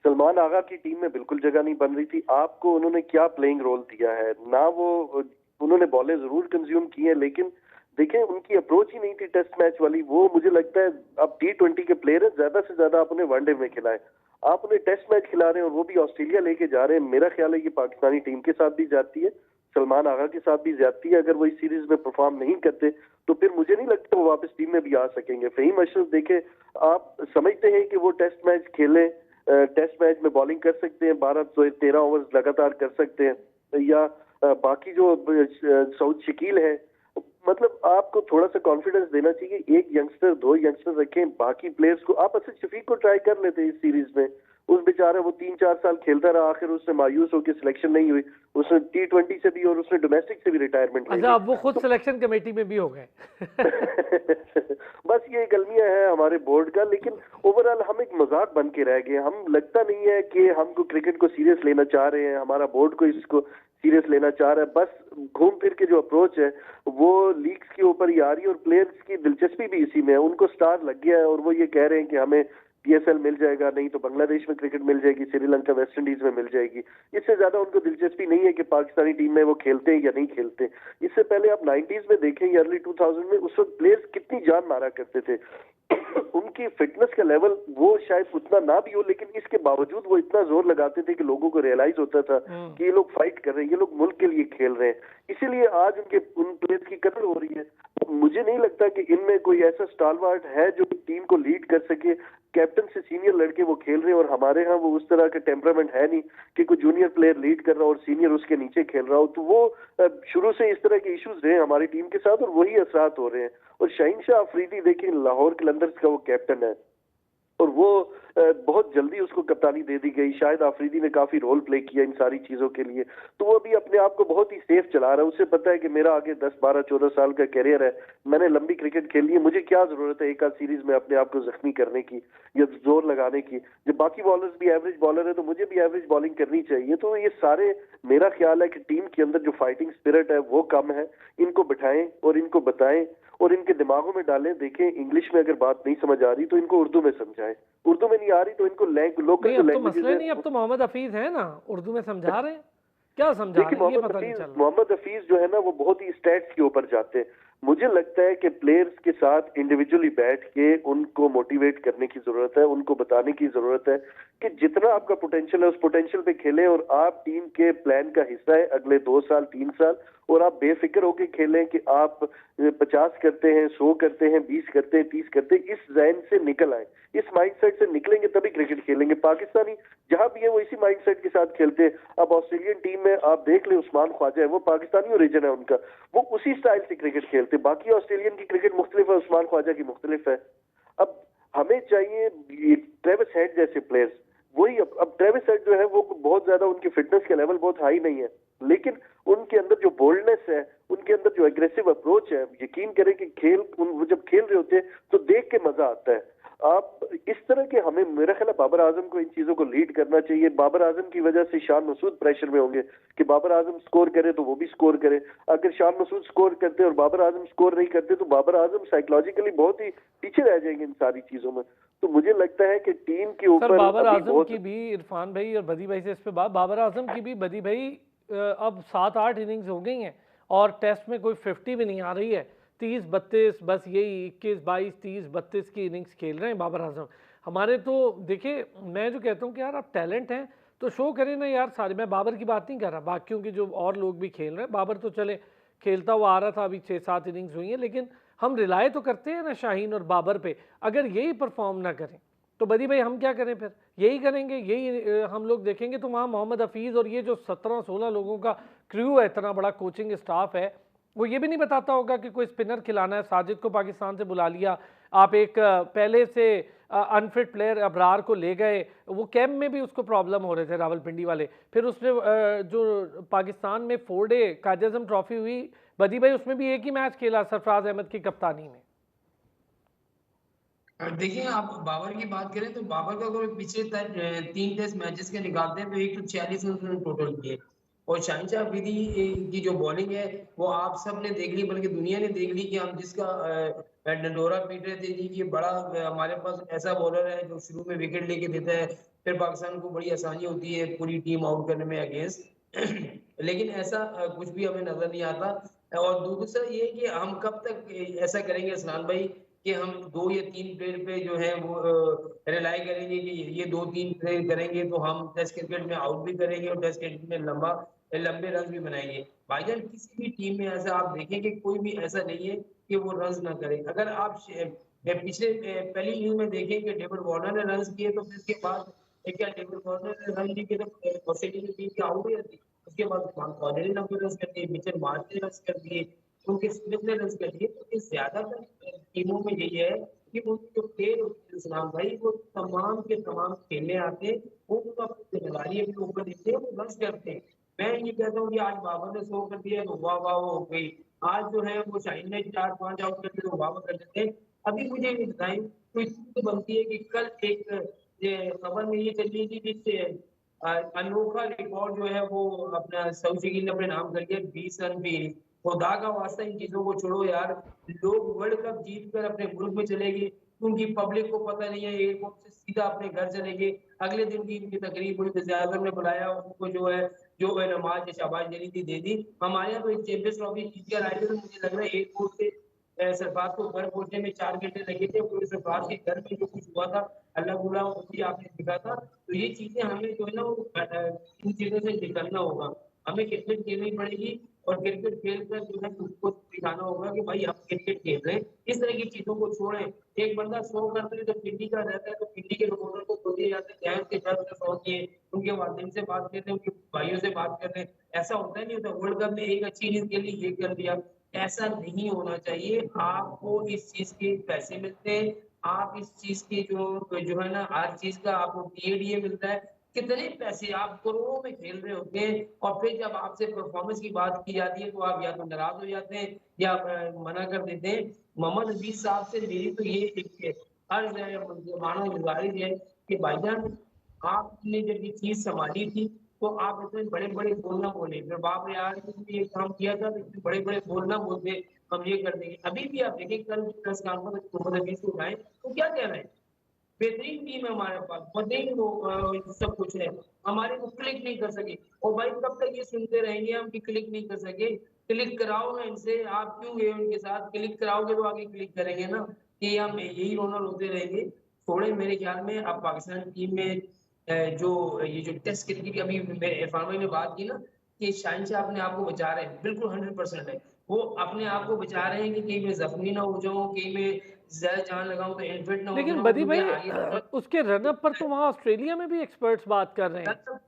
सलमान आगा की टीम में बिल्कुल जगह नहीं बन रही थी। आपको उन्होंने क्या प्लेइंग रोल दिया है ना, वो उन्होंने बॉलें जरूर कंज्यूम की है लेकिन देखें उनकी अप्रोच ही नहीं थी टेस्ट मैच वाली। वो मुझे लगता है अब T20 के प्लेयर है, ज्यादा से ज्यादा आप उन्हें वनडे में खिलाएं। आप उन्हें टेस्ट मैच खिला रहे हैं और वो भी ऑस्ट्रेलिया लेके जा रहे हैं। मेरा ख्याल है कि पाकिस्तानी टीम के साथ भी जाती है, सलमान आगा के साथ भी जाती है। अगर वो इस सीरीज में परफॉर्म नहीं करते तो फिर मुझे नहीं लगता वो वापस टीम में भी आ सकेंगे। फहीम अशरफ देखे, आप समझते हैं कि वो टेस्ट मैच खेलें, टेस्ट मैच में बॉलिंग कर सकते हैं, 12-13 ओवर्स लगातार कर सकते हैं, या बाकी जो सऊद शकील है, मतलब आपको थोड़ा सा कॉन्फिडेंस देना चाहिए। एक यंगस्टर, 2 यंगस्टर रखें, बाकी प्लेयर्स को आप असद शफीक को ट्राई कर लेते इस सीरीज में। उस बेचारा वो 3-4 साल खेलता रहा, आखिर उससे मायूस होकर सिलेक्शन नहीं हुई। उसने T20 से भी और उसने डोमेस्टिक से भी रिटायरमेंट ली। अच्छा, अब वो खुद सिलेक्शन कमेटी में भी हो गए। बस ये गलतियां हैं हमारे बोर्ड का, लेकिन ओवरऑल हम एक मजाक बन के रह गए। हम लगता नहीं है कि हमको क्रिकेट को सीरियस लेना चाह रहे हैं, हमारा बोर्ड को इसको सीरियस लेना चाह रहा है। बस घूम फिर के जो अप्रोच है वो लीग्स के ऊपर ही आ रही है और प्लेयर्स की दिलचस्पी भी इसी में है। उनको स्टार लग गया है और वो ये कह रहे हैं कि हमें PSL मिल जाएगा, नहीं तो बांग्लादेश में क्रिकेट मिल जाएगी, श्रीलंका, वेस्ट इंडीज में मिल जाएगी। इससे ज्यादा उनको दिलचस्पी नहीं है कि पाकिस्तानी टीम में वो खेलते हैं या नहीं खेलते। इससे पहले आप 90s में देखें या अर्ली 2000 में, उस वक्त प्लेयर्स कितनी जान मारा करते थे। उनकी फिटनेस का लेवल वो शायद उतना ना भी हो, लेकिन इसके बावजूद वो इतना जोर लगाते थे कि लोगों को रियलाइज होता था कि ये लोग फाइट कर रहे हैं, ये लोग मुल्क के लिए खेल रहे हैं। इसीलिए आज उन प्लेयर्स की कदर हो रही है। मुझे नहीं लगता कि इनमें कोई ऐसा स्टालवार्ट है जो टीम को लीड कर सके। कैप्टन से सीनियर लड़के वो खेल रहे हैं और हमारे यहाँ वो उस तरह का टेम्परामेंट है नहीं कि कोई जूनियर प्लेयर लीड कर रहा हो और सीनियर उसके नीचे खेल रहा हो। तो वो शुरू से इस तरह के इश्यूज रहे हमारी टीम के साथ और वही असरात हो रहे हैं। और शाहीन शाह अफरीदी देखिए, लाहौर कलंदर्स का वो कैप्टन है और वो बहुत जल्दी उसको कप्तानी दे दी गई। शायद आफरीदी ने काफी रोल प्ले किया इन सारी चीजों के लिए, तो वो अभी अपने आप को बहुत ही सेफ चला रहा है। उसे पता है कि मेरा आगे 10-12-14 साल का कैरियर है, मैंने लंबी क्रिकेट खेलनी है, मुझे क्या जरूरत है एक आध सीरीज में अपने आप को जख्मी करने की या जोर लगाने की। जब बाकी बॉलर्स भी एवरेज बॉलर है तो मुझे भी एवरेज बॉलिंग करनी चाहिए। तो ये सारे, मेरा ख्याल है कि टीम के अंदर जो फाइटिंग स्पिरिट है वो कम है। इनको बिठाएं और इनको बताएं और इनके दिमागों में डालें। देखें, इंग्लिश में अगर बात नहीं समझ आ रही तो इनको उर्दू में समझाएं, उर्दू में नहीं आ रही तो इनको लोकल जो लैंग्वेज है। नहीं, अब तो मोहम्मद हफीज है ना, उर्दू में समझा रहे हैं, क्या समझा रहे हैं ये पता नहीं चल रहा। मोहम्मद हफीज जो है ना वो बहुत ही स्टैट्स के ऊपर जाते हैं। मुझे लगता है कि प्लेयर्स के साथ इंडिविजुअली बैठ के उनको मोटिवेट करने की जरूरत है, उनको बताने की जरूरत है कि जितना आपका पोटेंशियल है उस पोटेंशियल पे खेलें और आप टीम के प्लान का हिस्सा है अगले 2 साल 3 साल, और आप बेफिक्र होकर खेलें कि आप 50 करते हैं, 100 करते हैं, 20 करते हैं, 30 करते हैं, इस जहन से निकल आए। इस माइंडसेट से निकलेंगे तभी क्रिकेट खेलेंगे। पाकिस्तानी जहां भी है वो इसी माइंडसेट के साथ खेलते हैं। अब ऑस्ट्रेलियन टीम में आप देख ले, उस्मान ख्वाजा है, वो पाकिस्तानी ओरिजिन है उनका, वो उसी स्टाइल से क्रिकेट खेलते। बाकी ऑस्ट्रेलियन की क्रिकेट मुख्तलिफ है, उस्मान ख्वाजा की मुख्तलिफ है। अब हमें चाहिए ट्रेविस हेड जैसे प्लेयर्स, वही। अब ट्रेविस हेड जो है वो बहुत ज्यादा, उनकी फिटनेस के लेवल बहुत हाई नहीं है, लेकिन उनके अंदर जो बोल्डनेस है, उनके अंदर जो एग्रेसिव अप्रोच है, यकीन करें कि वो जब खेल रहे होते हैं तो देख के मजा आता है। आप इस तरह के, हमें मेरा ख्याल है बाबर आजम को इन चीजों को लीड करना चाहिए। बाबर आजम की वजह से शान मसूद प्रेशर में होंगे कि बाबर आजम स्कोर करे तो वो भी स्कोर करे। अगर शान मसूद स्कोर करते और बाबर आजम स्कोर नहीं करते तो बाबर आजम साइकोलॉजिकली बहुत ही पीछे रह जाएंगे इन सारी चीजों में। तो मुझे लगता है कि टीम के ऊपर बाबर आजम की भी, इरफान भाई और बदी भाई से इस पे बात, बाबर आजम की भी बदी भाई अब 7-8 इनिंग्स हो गई हैं और टेस्ट में कोई 50 भी नहीं आ रही है। 30-32 बस यही 21-22 30-32 की इनिंग्स खेल रहे हैं बाबर आजम हमारे। तो देखिए, मैं जो कहता हूँ कि यार आप टैलेंट हैं तो शो करें ना यार सारे। मैं बाबर की बात नहीं कर रहा, बाकियों की जो और लोग भी खेल रहे हैं। बाबर तो चले खेलता हुआ आ रहा था, अभी 6-7 इनिंग्स हुई हैं, लेकिन हम रिलाय तो करते हैं ना शाहीन और बाबर पे। अगर यही परफॉर्म ना करें तो बदी भाई हम क्या करें? फिर यही करेंगे, यही हम लोग देखेंगे। तो वहाँ मोहम्मद हफीज़ और ये जो 17-16 लोगों का क्रू है, इतना बड़ा कोचिंग स्टाफ है, वो ये भी नहीं बताता होगा कि कोई स्पिनर खिलाना है। साजिद को पाकिस्तान से बुला लिया, आप एक पहले से अनफिट प्लेयर अबरार को ले गए, वो कैंप में भी उसको प्रॉब्लम हो रहे थे रावलपिंडी वाले। फिर उसने जो पाकिस्तान में 4 डे कायद आज़म ट्रॉफी हुई बदी भाई, उसमें भी एक ही मैच खेला सरफराज अहमद की कप्तानी में। देखिए, आप बाबर की बात करें तो बाबर का अगर पिछले 3 टेस्ट मैचेस के निकालते हैं तो 146 उन्होंने टोटल किए। और शाहिनशाह अफरीदी की जो बॉलिंग है वो आप सब ने देख ली, बल्कि दुनिया ने देख ली कि हम जिसका डंडोरा पीट रहे थे जी, ये बड़ा हमारे पास ऐसा बॉलर है जो शुरू में विकेट लेके देता है, फिर पाकिस्तान को बड़ी आसानी होती है पूरी टीम आउट करने में अगेंस्ट। लेकिन ऐसा कुछ भी हमें नजर नहीं आता। और दूसरा ये कि हम कब तक ऐसा करेंगे असलान भाई कि हम 2 या 3 प्लेयर पे जो है वो रिलाई करेंगे कि ये 2-3 प्लेयर करेंगे तो हम टेस्ट क्रिकेट में आउट भी करेंगे और टेस्ट क्रिकेट में लंबे रन भी बनाएंगे। भाईजान, किसी भी टीम में ऐसा आप देखें कि कोई भी ऐसा नहीं है कि वो रन ना करे। अगर आप पिछले पहली इनिंग में देखें कि डेविड वार्नर ने रन किए तो फिर उसके बाद क्या डेविड वार्नर ने रन किए तो ऑस्ट्रेलिया की टीम की आउट हो जाती। उसके बाद उस्मान ख्वाजा ने 90 रन कर दिए, मिचेल मार्श ने रन कर दिए, उनके स्मिथ ने रन कर दिए। तो ज्यादातर टीमों में यही है कि उनके जो प्लेयर होते हैं सलाम भाई, वो तमाम के तमाम खेलने आते हैं, वो तो अपनी जिम्मेदारी अपने ऊपर लेते हैं, वो रन करते हैं। मैं ये कहता हूँ कि आज बाबर ने 100 कर दिया तो वाह वाह हो गई, आज जो है वो शाहीन ने 4-5 आउट कर दिए तो वाह वाह कर देते हैं। अभी मुझे ये बताएं, तो इसमें तो बनती है कि कल एक खबर में ये चल रही थी जिससे अनोखा रिकॉर्ड जो है वो अपना सऊदी ने अपने नाम कर लिया, 20 रन भी। खुदा का वास्ता इन चीजों को छोड़ो यार, लोग वर्ल्ड कप जीत कर अपने मुल्क में चले गए, उनकी पब्लिक को पता नहीं है, एयरपोर्ट से सीधा अपने घर चले गए। अगले दिन की इनकी तकरीब हुई, वज़ीर-ए-आज़म ने बुलाया उनको, जो है नमाज शाबाश देनी थी दे दी। हमारे यहाँ तो एक चैंपियंस ट्रॉफी जीत कर आए थे, तो मुझे लग रहा है एयरपोर्ट से सरफराज को घर पहुंचने में 4 घंटे लगे थे। पूरे सरफराज के घर में जो कुछ हुआ था, अल्लाह गुला वो भी आपने दिखा था। तो ये चीजें हमें जो है ना वो इन चीजों से निकलना होगा। हमें क्रिकेट खेलनी पड़ेगी और क्रिकेट खेल कर जो है उसको दिखाना होगा कि भाई हम क्रिकेट खेल रहे हैं। इस तरह की चीजों को छोड़ें। एक बंदा 100 करते है तो पिंडी का रहता है तो पिंडी के रिपोर्टर को बोल दिया जाता है क्या उसके घर से 100 किए, उनके वालिदैन से बात करते हैं, उनके भाइयों से बात करते हैं। ऐसा होता है नहीं होता। वर्ल्ड कप में एक अच्छी इनिंग के लिए ये कर दिया, ऐसा नहीं होना चाहिए। आपको इस चीज के पैसे मिलते हैं, आप इस चीज के जो है ना हर चीज का आपको टीएडीए मिलता है। कितने पैसे, आप करोड़ों में खेल रहे होते हैं और फिर जब आपसे परफॉर्मेंस की बात की जाती है तो आप या तो नाराज हो जाते हैं या मना कर देते हैं। मोहम्मद हफीज साहब से मेरी तो ये अर्ज है, मानो गुजारिश है कि भाईजान आपने जब ये चीज संभाली थी तो आप इतने बड़े बड़े बोल ना बोले। फिर बाप रे यार ये काम किया था तो इतने बड़े बड़े बोल ना बोलते, हम ये कर देंगे। अभी भी आप देखें कल प्रेस कॉन्फ्रेंस मोहम्मद हफीज को उठाए तो क्या कह रहे हैं, बेहतरीन टीम है हमारे पास, बेहतरीन वो सब कुछ है, हमारे को क्लिक नहीं कर सके। और भाई कब तक ये सुनते रहेंगे हम कि क्लिक नहीं कर सके? क्लिक कराओ ना इनसे, आप क्यों गए उनके साथ? क्लिक कराओगे तो आगे क्लिक करेंगे ना, कि हम यही रोनल होते रहेंगे। थोड़े मेरे ख्याल में अब पाकिस्तान टीम में जो ये जो टेस्ट क्रिकेट की अभी इरफान भाई ने बात की ना कि शहनशाह अपने आप को बचा रहे हैं, बिल्कुल 100% है। वो अपने आप को बचा रहे हैं कि कहीं मैं जख्मी ना हो जाऊं, कहीं मैं ज्यादा जान लगाऊं तो इन्फेक्ट ना हो लेकिन जाऊं, बदी क्योंकि भाई आगे चलकर उसके रनअप पर तो वहाँ ऑस्ट्रेलिया में भी एक्सपर्ट्स बात कर रहे हैं।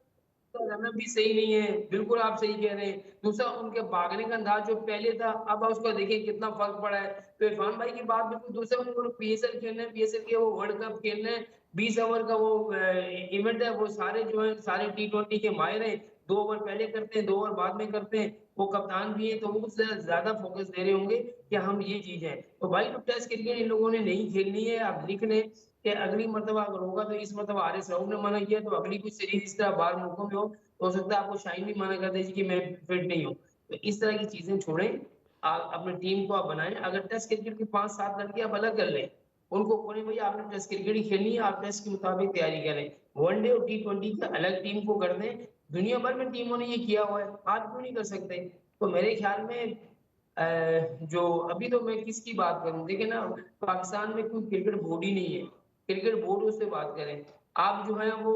रनअप भी सही नहीं है, बिल्कुल आप सही कह रहे हैं। दूसरा उनके भागने का अंदाज जो पहले था, अब उसका देखिए कितना फर्क पड़ा है। तो इरफान भाई की बात बिल्कुल। दूसरा उनको पीएसएल खेलना है, पीएसएल के वो वर्ल्ड कप खेलना है, 20 ओवर का वो इवेंट है, वो सारे जो है सारे टी20 के माहिर हैं। 2 ओवर पहले करते हैं, 2 ओवर बाद में करते हैं। वो कप्तान भी है, तो वो उससे ज्यादा फोकस दे रहे होंगे कि हम ये चीज है। तो भाई तो टेस्ट क्रिकेट इन लोगों ने नहीं खेलनी है, आप लिख लें कि अगली मरतबा अगर होगा तो इस मरतबा आर एस राउल ने मना किया, तो अगली कुछ सीरीज इस तरह बाहर मुल्कों में हो सकता है आपको शाइन भी मना कर दे कि मैं फिट नहीं हूँ। तो इस तरह की चीजें छोड़ें, आप अपनी टीम को आप बनाएं। अगर टेस्ट क्रिकेट के 5-7 लड़के आप अलग कर लें, उनको बोले भैया आपने टेस्ट क्रिकेट ही खेलनी है, आप टेस्ट के मुताबिक तैयारी करें। वनडे और टी20 की अलग टीम को कर दें। दुनिया भर में टीमों ने ये किया हुआ है, आप क्यों नहीं कर सकते? तो मेरे ख्याल में जो अभी तो मैं किसकी बात करूं, देखिए ना, पाकिस्तान में कोई क्रिकेट बोर्ड ही नहीं है। क्रिकेट बोर्ड उससे बात करें। आप जो है वो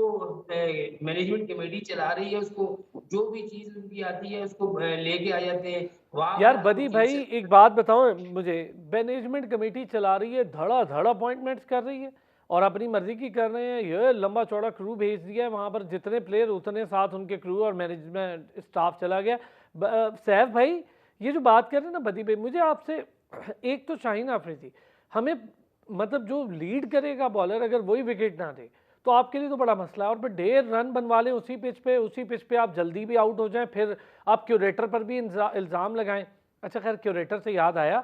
मैनेजमेंट कमेटी चला रही है, उसको जो भी चीज उनकी आती है उसको लेके आ जाते हैं। वहां पे यार आपको बदी चीफ भाई एक बात बताओ मुझे, मैनेजमेंट कमेटी चला रही है, धड़ा धड़ अपॉइंटमेंट्स कर रही है और अपनी मर्जी की कर रहे हैं। ये लंबा चौड़ा क्रू भेज दिया है वहां पर, जितने प्लेयर उतने साथ उनके क्रू और मैनेजमेंट स्टाफ चला गया। सैफ भाई ये जो बात कर रहे हैं ना बदी भाई, मुझे आपसे एक तो शाहीन आफरीदी, हमें मतलब जो लीड करेगा बॉलर, अगर वही विकेट ना दे तो आपके लिए तो बड़ा मसला है। और फिर ढेर रन बनवा लें उसी पिच पे आप जल्दी भी आउट हो जाएं, फिर आप क्यूरेटर पर भी इल्ज़ाम लगाएं। अच्छा खैर, क्यूरेटर से याद आया,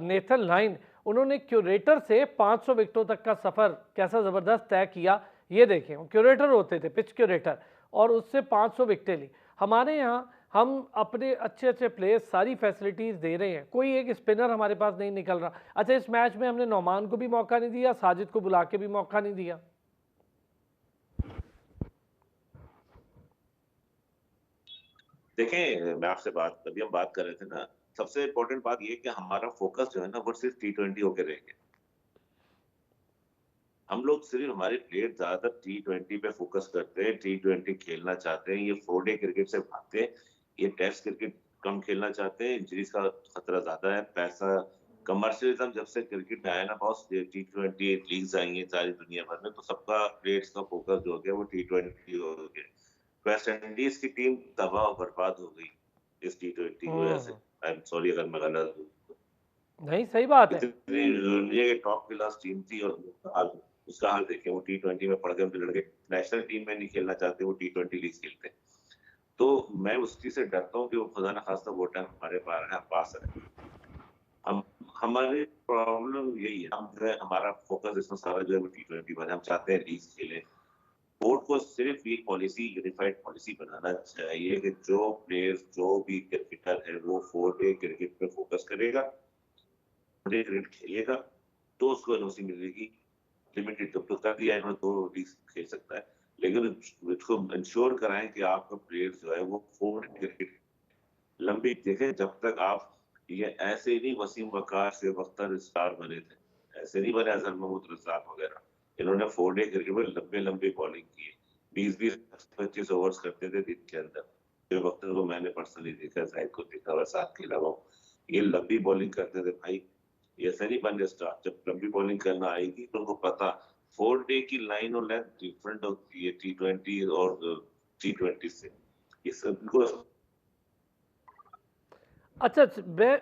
नेथन लाइन, उन्होंने क्यूरेटर से 500 विकेटों तक का सफ़र कैसा ज़बरदस्त तय किया, ये देखें। क्यूरेटर होते थे, पिच क्यूरेटर, और उससे 500 विकेटें ली। हमारे यहाँ हम अपने अच्छे अच्छे प्लेयर्स सारी फैसिलिटीज़ दे रहे हैं, कोई एक स्पिनर हमारे पास नहीं निकल रहा। अच्छा इस मैच में हमने नौमान को भी मौका नहीं दिया, साजिद को बुला के भी मौका नहीं दिया। देखें, मैं आपसे बात अभी हम बात कर रहे थे ना, सबसे इम्पोर्टेंट बात ये कि हमारा फोकस जो है ना वो सिर्फ टी20 होके रहेंगे। हम लोग सिर्फ, हमारे प्लेयर ज्यादातर टी20 पे फोकस करते हैं, टी20 खेलना चाहते हैं, ये 4 डे क्रिकेट से भागते हैं, ये टेस्ट क्रिकेट कम खेलना चाहते हैं, इंजरीज का खतरा ज्यादा है, पैसा, कमर्शियलिज्म जब से क्रिकेट में आया ना बॉस, टी20 लीग्स आई हैं सारी दुनिया भर में, तो सबका प्लेयर्स का फोकस जो हो गया वो टी20 हो गया। वेस्ट इंडीज की टीम तबाह और बर्बाद हो गई इस टी20 की वजह से। आई एम सॉरी अगर मैं गलत हूँ। नहीं सही बात है। इतनी दुनिया की टॉप क्लास टीम थी और उसका हाल देखें, वो टी20 में पड़ गए, उनके लड़के नेशनल टीम में नहीं खेलना चाहते, वो टी20 लीग खेलते हैं। तो मैं उस चीज से डरता हूँ कि वो खुदा ना खास्ता वो टाइम हमारे पास है। हम, हमारी प्रॉब्लम यही है, हम जो है हमारा फोकस इसमें सारा जो है वो टी20 पर, हम चाहते हैं लीग खेले। बोर्ड को सिर्फ ये पॉलिसी, यूनिफाइड पॉलिसी बनाना चाहिए कि जो प्लेयर, जो भी क्रिकेटर है वो 4 डे क्रिकेट पे फोकस करेगा, क्रिकेट खेलेगा, तो उसको एनओसी मिलेगी। लिमिटेड तो कर दिया है, 2 लीग खेल सकता है, लेकिन इसको इंश्योर कराएं कि आपका प्लेयर जो है वो 4 क्रिकेट लंबी देखें। जब तक आप, ये ऐसे ही नहीं वसीम वकार से अख्तर स्टार बने थे, ऐसे नहीं बने अजहर महमूद रज़ाक वगैरह, इन्होंने 4 डे क्रिकेट में लंबे लंबे बॉलिंग की है, 20-20-25 ओवर्स करते थे दिन के अंदर। जो अख्तर को मैंने पर्सनली देखा, जाहिद को देखा, वरसात के अलावा, ये लंबी बॉलिंग करते थे भाई, ये ऐसे नहीं बने स्टार। जब लंबी बॉलिंग करना आएगी तो उनको पता 4 डे की लाइन और लेंथ डिफरेंट होती है टी20 और टी20 से, ये सब को। अच्छा मैं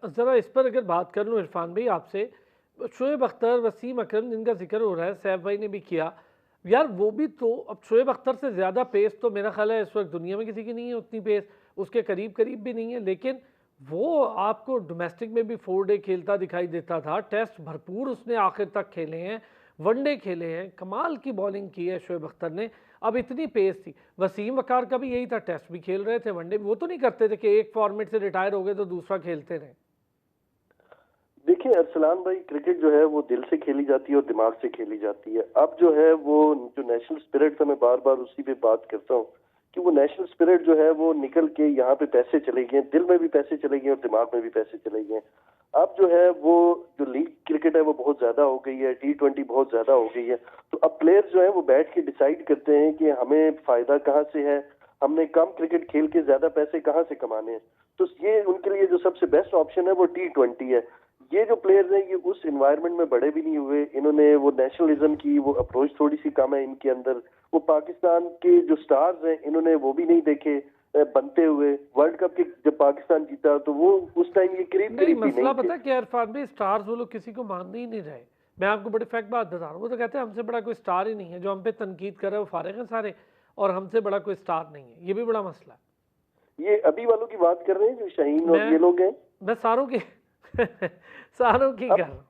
ज़रा इस पर अगर बात कर लूँ इरफान भाई आपसे, शोएब अख्तर, वसीम अकरम जिनका जिक्र हो रहा है, सैफ भाई ने भी किया, यार वो भी तो, अब शोएब अख्तर से ज़्यादा पेस तो मेरा ख्याल है इस वक्त दुनिया में किसी की नहीं है, उतनी पेस उसके करीब करीब भी नहीं है। लेकिन वो आपको डोमेस्टिक में भी 4 डे खेलता दिखाई देता था, टेस्ट भरपूर उसने आखिर तक खेले हैं, वनडे खेले हैं, कमाल की बॉलिंग की है शोएब अख्तर ने। अब इतनी पेस थी, वसीम वकार का भी यही था, टेस्ट भी खेल रहे थे, वनडे भी, वो तो नहीं करते थे कि एक फॉर्मेट से रिटायर हो गए तो दूसरा खेलते रहे। देखिए अरसलान भाई, क्रिकेट जो है वो दिल से खेली जाती है और दिमाग से खेली जाती है। अब जो है वो जो नेशनल स्पिरिट था, मैं बार बार उसी पे बात करता हूँ कि वो नेशनल स्पिरिट जो है वो निकल के यहाँ पे पैसे चले गए, दिल में भी पैसे चले गए और दिमाग में भी पैसे चले गए। अब जो है वो जो लीग क्रिकेट है वो बहुत ज्यादा हो गई है, टी20 बहुत ज्यादा हो गई है। तो तो अब प्लेयर्स जो है वो बैठ के डिसाइड करते हैं कि हमें फायदा कहाँ से है, हमने कम क्रिकेट खेल के ज्यादा पैसे कहाँ से कमाने हैं। तो ये उनके लिए जो सबसे बेस्ट ऑप्शन है वो T20 है। ये जो प्लेयर्स हैं ये उस एनवायरनमेंट में बड़े भी नहीं हुए, इन्होंने वो नेशनलिज्म की वो अप्रोच थोड़ी सी कम है इनके अंदर। वो पाकिस्तान के जो स्टार्स हैं इन्होंने वो भी नहीं देखे बनते हुए। वर्ल्ड कप के जब पाकिस्तान जीता तो वो उस टाइम ये करीब नहीं, करीब भी मसला नहीं पता थे। है क्या इरफान भाई, स्टार्स वो लोग किसी को मानने ही नहीं रहे। मैं आपको बड़ी फैक्ट बात बता रहा हूँ, वो तो कहते हैं हमसे बड़ा कोई स्टार ही नहीं है, जो हम पे तनकीद कर रहे हैं वो फारिग हैं सारे, और हमसे बड़ा कोई स्टार नहीं है। ये भी बड़ा मसला है। ये अभी वालों की बात कर रहे हैं जो शाहीन और मैं ये लोग हैं। मैं सारों की सारों की कर रहा हूँ।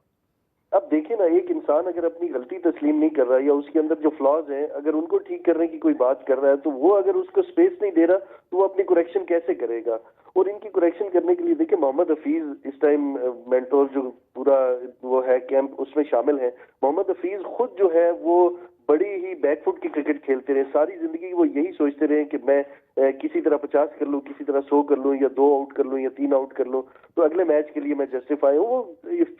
अब देखिए ना, एक इंसान अगर अपनी गलती तस्लीम नहीं कर रहा या उसके अंदर जो फ्लॉज हैं अगर उनको ठीक करने की कोई बात कर रहा है तो वो अगर उसको स्पेस नहीं दे रहा तो वो अपनी करेक्शन कैसे करेगा। और इनकी करेक्शन करने के लिए देखिए मोहम्मद हफीज इस टाइम मेंटोर जो पूरा वो है कैंप उसमें शामिल है। मोहम्मद हफीज खुद जो है वो बड़ी ही बैकफुट की क्रिकेट खेलते रहे, सारी जिंदगी वो यही सोचते रहे कि मैं किसी तरह 50 कर लूं, किसी तरह 100 कर लूं, या 2 आउट कर लूं या 3 आउट कर लूं तो अगले मैच के लिए मैं जस्टिफाई हूं। वो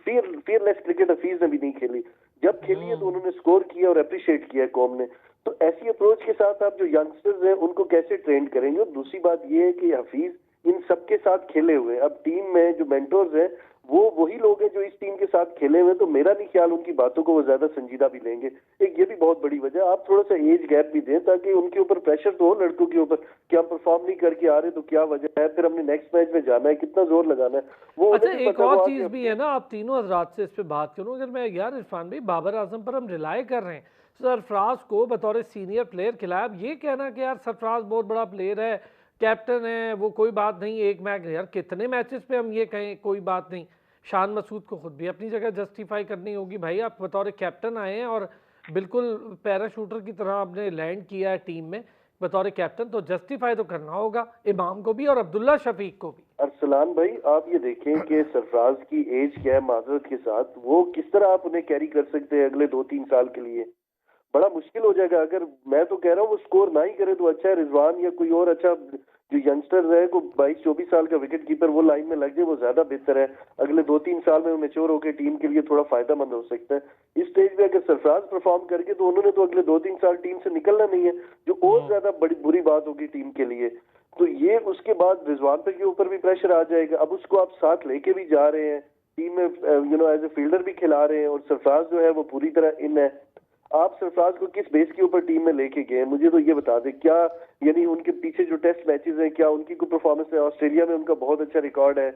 फियरलेस क्रिकेट हफीज ने भी नहीं खेली, जब खेली है तो उन्होंने स्कोर किया और अप्रिशिएट किया है कौम ने। तो ऐसी अप्रोच के साथ आप जो यंगस्टर्स हैं उनको कैसे ट्रेन करेंगे। और दूसरी बात ये है कि हफीज इन सबके साथ खेले हुए, अब टीम में जो मेंटोर्स हैं वो वही लोग हैं जो इस टीम के साथ खेले हुए, तो मेरा नहीं ख्याल उनकी बातों को वो ज्यादा संजीदा भी लेंगे। एक ये भी बहुत बड़ी वजह, आप थोड़ा सा एज गैप भी दें ताकि उनके ऊपर प्रेशर तो हो लड़कों के ऊपर कि हम परफॉर्म नहीं करके आ रहे तो क्या वजह है, फिर हमने नेक्स्ट मैच में जाना है, कितना जोर लगाना है वो अच्छा, उन्हें भी एक पता है, और वो चीज आगे भी है ना, आप तीनों हजरात से इस पे बात करूं, अगर मैं यार इरफान भाई बाबर आजम पर हम रिलाय कर रहे हैं, सरफराज को बतौर सीनियर प्लेयर खिलाया। अब ये कहना कि यार सरफराज बहुत बड़ा प्लेयर है, कैप्टन है, वो कोई बात नहीं, एक मैच, यार कितने मैचेस पे हम ये कहें कोई बात नहीं। शान मसूद को खुद भी अपनी जगह जस्टिफाई करनी होगी। भाई आप बतौर कैप्टन आए हैं और बिल्कुल पैराशूटर की तरह आपने लैंड किया है टीम में बतौर कैप्टन, तो जस्टिफाई तो करना होगा इमाम को भी और अब्दुल्ला शफीक को भी। अरसलान भाई आप ये देखें कि सरफराज की एज क्या है, माजरत के साथ वो किस तरह आप उन्हें कैरी कर सकते हैं अगले 2-3 साल के लिए, बड़ा मुश्किल हो जाएगा। अगर मैं तो कह रहा हूँ वो स्कोर ना ही करे तो अच्छा है, रिजवान या कोई और अच्छा जो यंगस्टर है को 22-24 साल का विकेट कीपर वो लाइन में लग जाए वो ज्यादा बेहतर है। अगले 2-3 साल में वो मेच्योर होकर टीम के लिए थोड़ा फायदेमंद हो सकता है। इस स्टेज पे अगर सरफराज परफॉर्म करके तो उन्होंने तो अगले 2-3 साल टीम से निकलना नहीं है, जो और ज्यादा बड़ी बुरी बात होगी टीम के लिए। तो ये उसके बाद रिजवान पे के ऊपर भी प्रेशर आ जाएगा। अब उसको आप साथ लेके भी जा रहे हैं टीम में, एज ए फील्डर भी खिला रहे हैं, और सरफराज जो है वो पूरी तरह इन है। आप सरफराज को किस बेस के ऊपर टीम में लेके गए मुझे तो ये बता दें। क्या यानी उनके पीछे जो टेस्ट मैचेस हैं क्या उनकी कोई परफॉर्मेंस है? ऑस्ट्रेलिया में उनका बहुत अच्छा रिकॉर्ड है,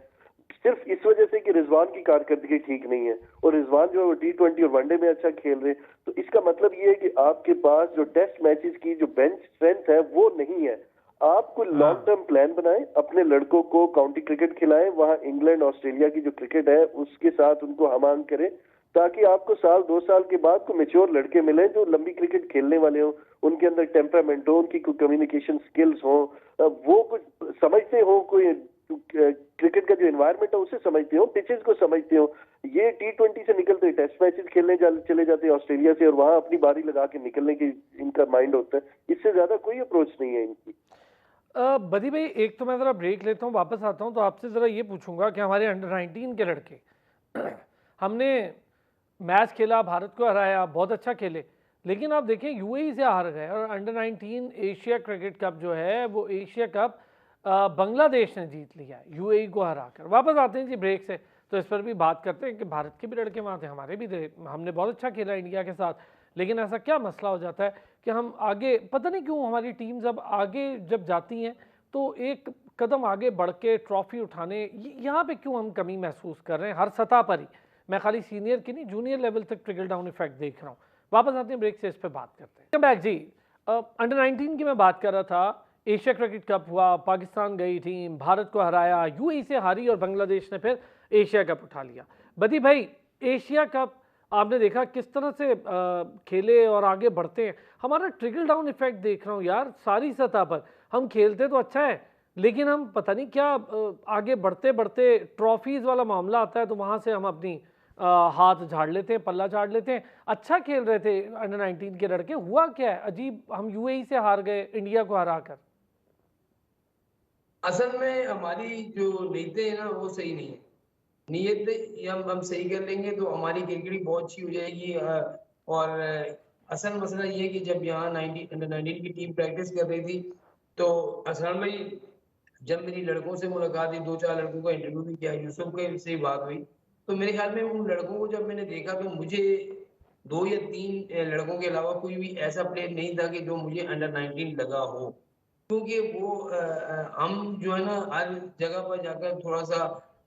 सिर्फ इस वजह से कि रिजवान की कारकर्दगी ठीक नहीं है, और रिजवान जो है वो T20 और वनडे में अच्छा खेल रहे हैं। तो इसका मतलब ये है कि आपके पास जो टेस्ट मैचेस की जो बेंच स्ट्रेंथ है वो नहीं है। आपको लॉन्ग टर्म प्लान बनाएं, अपने लड़कों को काउंटी क्रिकेट खिलाएं, वहां इंग्लैंड ऑस्ट्रेलिया की जो क्रिकेट है उसके साथ उनको हमांग करें, ताकि आपको 1-2 साल के बाद को मेच्योर लड़के मिले जो लंबी क्रिकेट खेलने वाले हो, उनके अंदर टेम्परामेंट हो, उनकी कोई कम्युनिकेशन स्किल्स हो, वो कुछ समझते हो, कोई क्रिकेट का जो एनवायरनमेंट है उसे समझते हो, पिचेस को समझते हो। ये T20 से निकलते टेस्ट मैचेस खेलने चले जाते हैं ऑस्ट्रेलिया से और वहां अपनी बारी लगा के निकलने की इनका माइंड होता है। इससे ज्यादा कोई अप्रोच नहीं है इनकी। बदी भाई एक तो मैं ज़रा ब्रेक लेता हूँ, वापस आता हूँ तो आपसे ज़रा ये पूछूंगा कि हमारे अंडर-19 के लड़के हमने मैच खेला, भारत को हराया, बहुत अच्छा खेले, लेकिन आप देखें यूएई से हार गए। और अंडर-19 एशिया क्रिकेट कप जो है वो एशिया कप बांग्लादेश ने जीत लिया है यूएई को हराकर। वापस आते हैं जी ब्रेक से, तो इस पर भी बात करते हैं कि भारत के भी लड़के वहाँ थे, हमारे भी थे, हमने बहुत अच्छा खेला इंडिया के साथ, लेकिन ऐसा क्या मसला हो जाता है कि हम आगे, पता नहीं क्यों हमारी टीम्स अब आगे जब जाती हैं तो एक कदम आगे बढ़ के ट्रॉफी उठाने, यहाँ पे क्यों हम कमी महसूस कर रहे हैं हर सतह पर ही। मैं खाली सीनियर की नहीं, जूनियर लेवल तक ट्रिकल डाउन इफेक्ट देख रहा हूँ। वापस आते हैं ब्रेक से, इस पर बात करते हैं। बैक जी, अंडर-19 की मैं बात कर रहा था, एशिया क्रिकेट कप हुआ, पाकिस्तान गई टीम, भारत को हराया, यूएई से हारी और बांग्लादेश ने फिर एशिया कप उठा लिया। बदी भाई एशिया कप आपने देखा किस तरह से खेले और आगे बढ़ते हैं। हमारा ट्रिकल डाउन इफेक्ट देख रहा हूँ यार, सारी सतह पर हम खेलते तो अच्छा है, लेकिन हम पता नहीं क्या आगे बढ़ते बढ़ते ट्रॉफीज़ वाला मामला आता है तो वहाँ से हम अपनी हाथ झाड़ लेते हैं, पल्ला झाड़ लेते हैं। अच्छा खेल रहे थे अंडर-19 के लड़के, हुआ क्या है अजीब, हम यूएई से हार गए इंडिया को हरा कर। असल में हमारी जो नीयतें हैं ना वो सही नहीं है। नीयतें हम सही कर लेंगे तो हमारी क्रिकेट बहुत अच्छी हो जाएगी। और असल मसला ये है कि जब यहाँ 19 अंडर 19 की टीम प्रैक्टिस कर रही थी, तो असल में जब मेरी लड़कों से मुलाकात हुई, 2-4 लड़कों का इंटरव्यू भी किया, यूसुफ के से बात हुई, तो मेरे ख्याल में उन लड़कों को जब मैंने देखा तो मुझे 2 या 3 लड़कों के अलावा कोई भी ऐसा प्लेयर नहीं था कि जो मुझे अंडर 19 लगा हो। क्योंकि वो हम जो है ना हर जगह पर जाकर थोड़ा-सा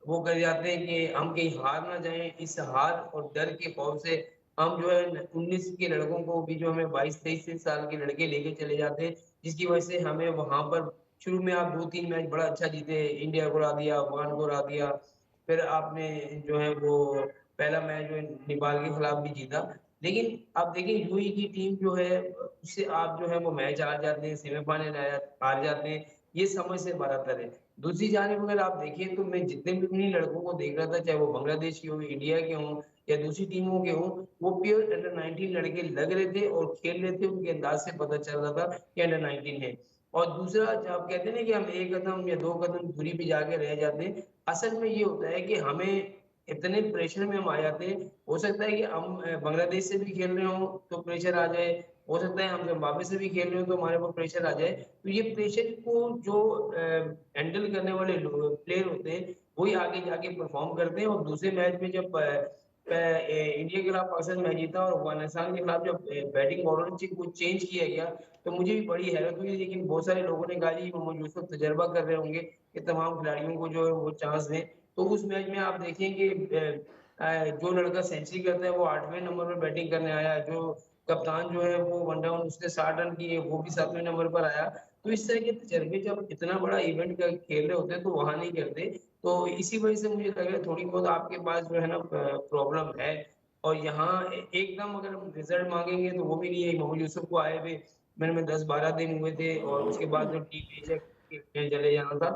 वो कर जाते हैं कि हम कहीं हार ना जाएँ, इस हार और डर के खौफ से हम जो है 19 के लड़कों को भी जो हमें 22-23 साल के लड़के लेके चले जाते हैं, जिसकी वजह से हमें वहाँ पर शुरू में आप 2-3 मैच बड़ा अच्छा जीते, इंडिया को हरा दिया, अफ़गान को हरा दिया, फिर आपने जो है वो पहला मैच जो है नेपाल के खिलाफ भी जीता। लेकिन आप देखिए यूएई की टीम जो है उससे आप जो है वो मैच हार जाते हैं, सेमीफाइनल हार जाते हैं, ये समझ से बाहर है। दूसरी जानिब अगर आप देखें तो मैं जितने भी उन्हीं लड़कों को देख रहा था, चाहे वो बांग्लादेश के हों, इंडिया के हों या दूसरी टीमों के हों, वो प्योर अंडर 19 लड़के लग रहे थे और खेल रहे थे, उनके अंदाज से पता चल रहा था कि अंडर 19 है। और दूसरा जब आप कहते हैं ना कि हम 1 कदम या 2 कदम दूरी पे जाके रह जाते हैं, असल में ये होता है कि हमें इतने प्रेशर में हम आ जाते हैं, हो सकता है कि हम बांग्लादेश से भी खेल रहे हों तो प्रेशर आ जाए, हो सकता है हम ज़िम्बाब्वे से भी खेल रहे हो तो हमारे ऊपर प्रेशर आ जाए। तो ये प्रेशर को जो हैंडल करने वाले प्लेयर होते हैं, वही आगे जाके परफ़ॉर्म करते हैं और दूसरे मैच में जब इंडिया के खिलाफ पाकिस्तान मैच जीता और अफ़गानिस्तान के खिलाफ जब बैटिंग ऑर्डर को चेंज किया गया, तो मुझे भी बड़ी हैरत हुई, लेकिन बहुत सारे लोगों ने कहा जी मोहम्मद यूसुफ तजर्बा कर रहे होंगे कि तमाम खिलाड़ियों को जो है वो चांस दें। तो उस मैच में आप देखेंगे जो लड़का सेंचुरी करता है वो 8वें नंबर पर बैटिंग करने आया, जो कप्तान जो है वो वन डाउन उसने 60 रन किए, वो भी 7वें नंबर पर आया। तो इस तरह के तजर्बे जब इतना बड़ा इवेंट का खेल रहे होते हैं तो वहाँ नहीं करते। तो इसी वजह से मुझे लग रहा है थोड़ी बहुत आपके पास जो है ना प्रॉब्लम है और यहाँ एकदम अगर हम रिजल्ट मांगेंगे तो वो भी नहीं है। मोहम्मद यूसुफ को आए हुए मैंने में 10-12 दिन हुए थे और उसके बाद जो टीम एशिया के चले जाना था।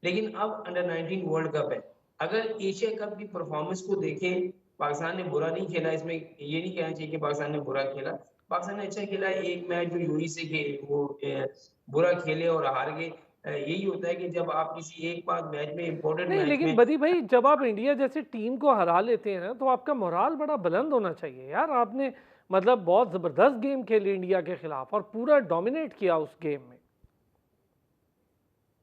लेकिन अब अंडर 19 वर्ल्ड कप है। अगर एशिया कप की परफॉर्मेंस को देखें, पाकिस्तान ने बुरा नहीं खेला, इसमें ये नहीं कहना चाहिए कि पाकिस्तान ने बुरा खेला। पाकिस्तान ने अच्छा खेला, एक मैच जो यूएई से वो बुरा खेले और हार गए। यही होता है कि जब आप किसी एक बार मैच में इम्पोर्टेंट नहीं, मैच लेकिन में बदी भाई जब आप इंडिया जैसी टीम को हरा लेते हैं ना तो आपका मोराल बड़ा बुलंद होना चाहिए यार। आपने मतलब बहुत ज़बरदस्त गेम खेली इंडिया के खिलाफ और पूरा डोमिनेट किया उस गेम में।